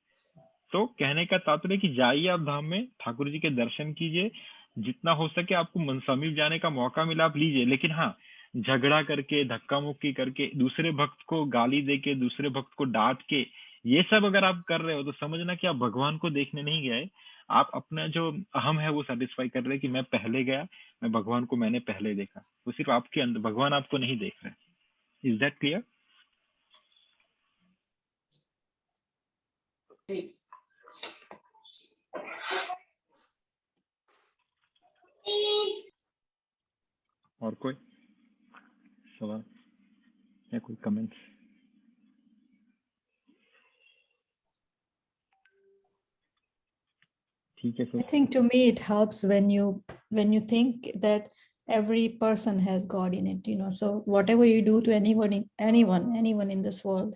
Speaker 1: तो कहने का तात्पर्य कि जाइए आप धाम में, ठाकुर जी के दर्शन कीजिए, जितना हो सके आपको समीप जाने का मौका मिला आप लीजिए, लेकिन हाँ झगड़ा करके, धक्का मुक्की करके, दूसरे भक्त को गाली देके, दूसरे भक्त को डांट के, ये सब अगर आप कर रहे हो तो समझना कि आप भगवान को देखने नहीं गए, आप अपना जो अहम है वो सेटिस्फाई कर रहे हैं कि मैं पहले गया, मैं भगवान को मैंने पहले देखा। तो सिर्फ आपके अंदर, भगवान आपको नहीं देख रहे। Is that clear? और कोई सवाल या कोई कमेंट्स? ठीक है
Speaker 5: I
Speaker 1: sir.
Speaker 5: think to me it helps when you think that every person has God in it, so whatever you do to anyone in this world,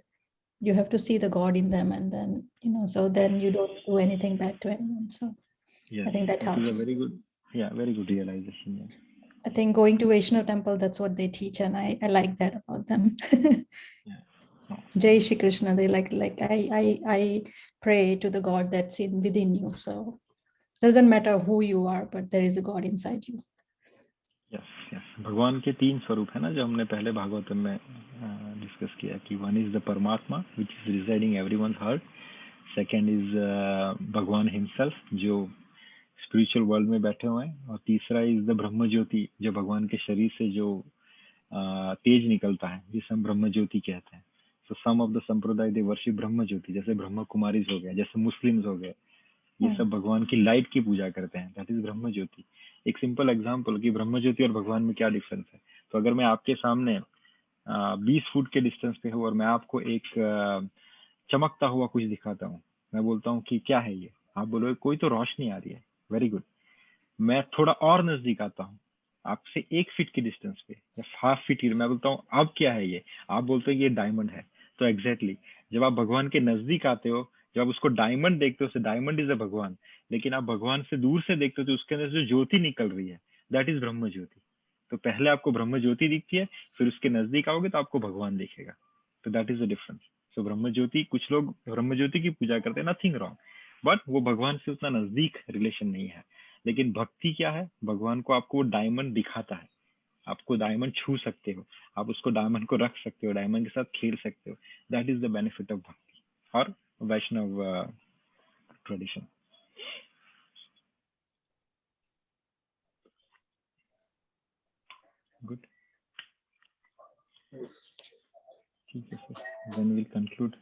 Speaker 5: you have to see the God in them, and then so then you don't do anything bad to anyone. So
Speaker 1: Yes,
Speaker 5: I think that
Speaker 1: is a
Speaker 5: helps.
Speaker 1: very good, very good realization. Yeah.
Speaker 5: I think going to Vaishnav temple, that's what they teach, and I like that about them.
Speaker 1: Yeah. No.
Speaker 5: Jai Shri Krishna. They like I pray to the God that's within you. So doesn't matter who you are, but there is a God inside you.
Speaker 1: Yes, yes. भगवान के 3 स्वरूप है ना, जो हमने पहले भागवतम में डिस्कस किया कि वन इज द परमात्मा which is residing everyone's heart, second is भगवान हिमसेल्फ जो स्पिरिचुअल वर्ल्ड में बैठे हुए हैं, और तीसरा इज द ब्रह्म ज्योति जो भगवान के शरीर से जो तेज निकलता है, जिसे हम ब्रह्म ज्योति कहते हैं। सो सम ऑफ द संप्रदाय दे वर्शिप ब्रह्म ज्योति, जैसे ब्रह्म कुमारीज हो गए, जैसे मुस्लिम्स हो गए, ये सब भगवान की लाइट की पूजा करते हैं, दैट इज ब्रह्म ज्योति। एक सिंपल एग्जांपल कि ब्रह्म ज्योति और भगवान में क्या डिफरेंस है। तो अगर मैं आपके सामने 20 फुट के डिस्टेंस पे हूँ और मैं आपको एक चमकता हुआ कुछ दिखाता हूँ, मैं बोलता हूँ कि क्या है ये, आप बोलोगे कोई तो रोशनी आ रही है, वेरी गुड। मैं थोड़ा और नजदीक आता हूँ आपसे 1 फीट की डिस्टेंस पे या हाफ फीट की, मैं बोलता हूँ अब क्या है ये, आप बोलते हो ये डायमंड है। तो एग्जैक्टली जब आप भगवान के नजदीक आते हो, जब आप उसको डायमंड देखते हो, डायमंड इज अ भगवान, लेकिन आप भगवान से दूर से देखते हो तो उसके अंदर जो ज्योति निकल रही है, दैट इज ब्रह्म ज्योति। तो पहले आपको ब्रह्म ज्योति दिखती है, फिर उसके नजदीक आओगे तो आपको भगवान दिखेगा। तो दैट इज द डिफरेंस। सो ब्रह्म ज्योति, कुछ लोग ब्रह्म ज्योति की पूजा करते हैं, नथिंग रॉन्ग, बट वो भगवान से उतना नजदीक रिलेशन नहीं है। लेकिन भक्ति क्या है, भगवान को आपको डायमंड दिखाता है, आपको डायमंड छू सकते हो, आप उसको डायमंड को रख सकते हो, डायमंड के साथ खेल सकते हो, that is the benefit of bhakti और वैष्णव ट्रेडिशन। गुड, ठीक है sir, then will conclude.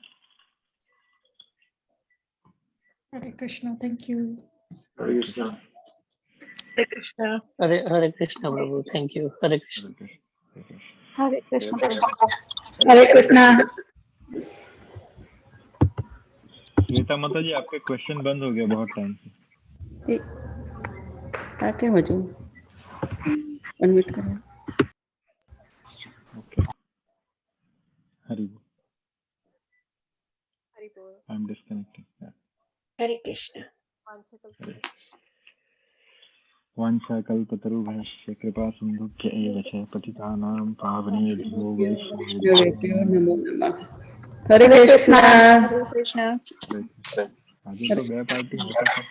Speaker 5: Hare Krishna. Thank you.
Speaker 2: Hare Krishna.
Speaker 8: Hare Krishna.
Speaker 11: Hare Krishna Prabhu. Thank you. Hare Krishna.
Speaker 8: Hare Krishna. Hare Krishna.
Speaker 1: Shweta माता जी, आपके क्वेश्चन बंद हो गया बहुत टाइम से।
Speaker 11: आके मजू अनम्यूट करें।
Speaker 1: ओके, हरि बोल।
Speaker 6: हरि बोल।
Speaker 1: I am disconnected.
Speaker 8: Hare Krishna.
Speaker 1: वाञ्छाकल्पतरुभ्यश्च कृपा सिन्धुभ्य एव च पतितानां पावनेभ्यो
Speaker 11: वैष्णवेभ्यो नमो नमः।
Speaker 8: Hare Krishna. Hare Krishna.
Speaker 1: आगे तो गया पार्टी होता था।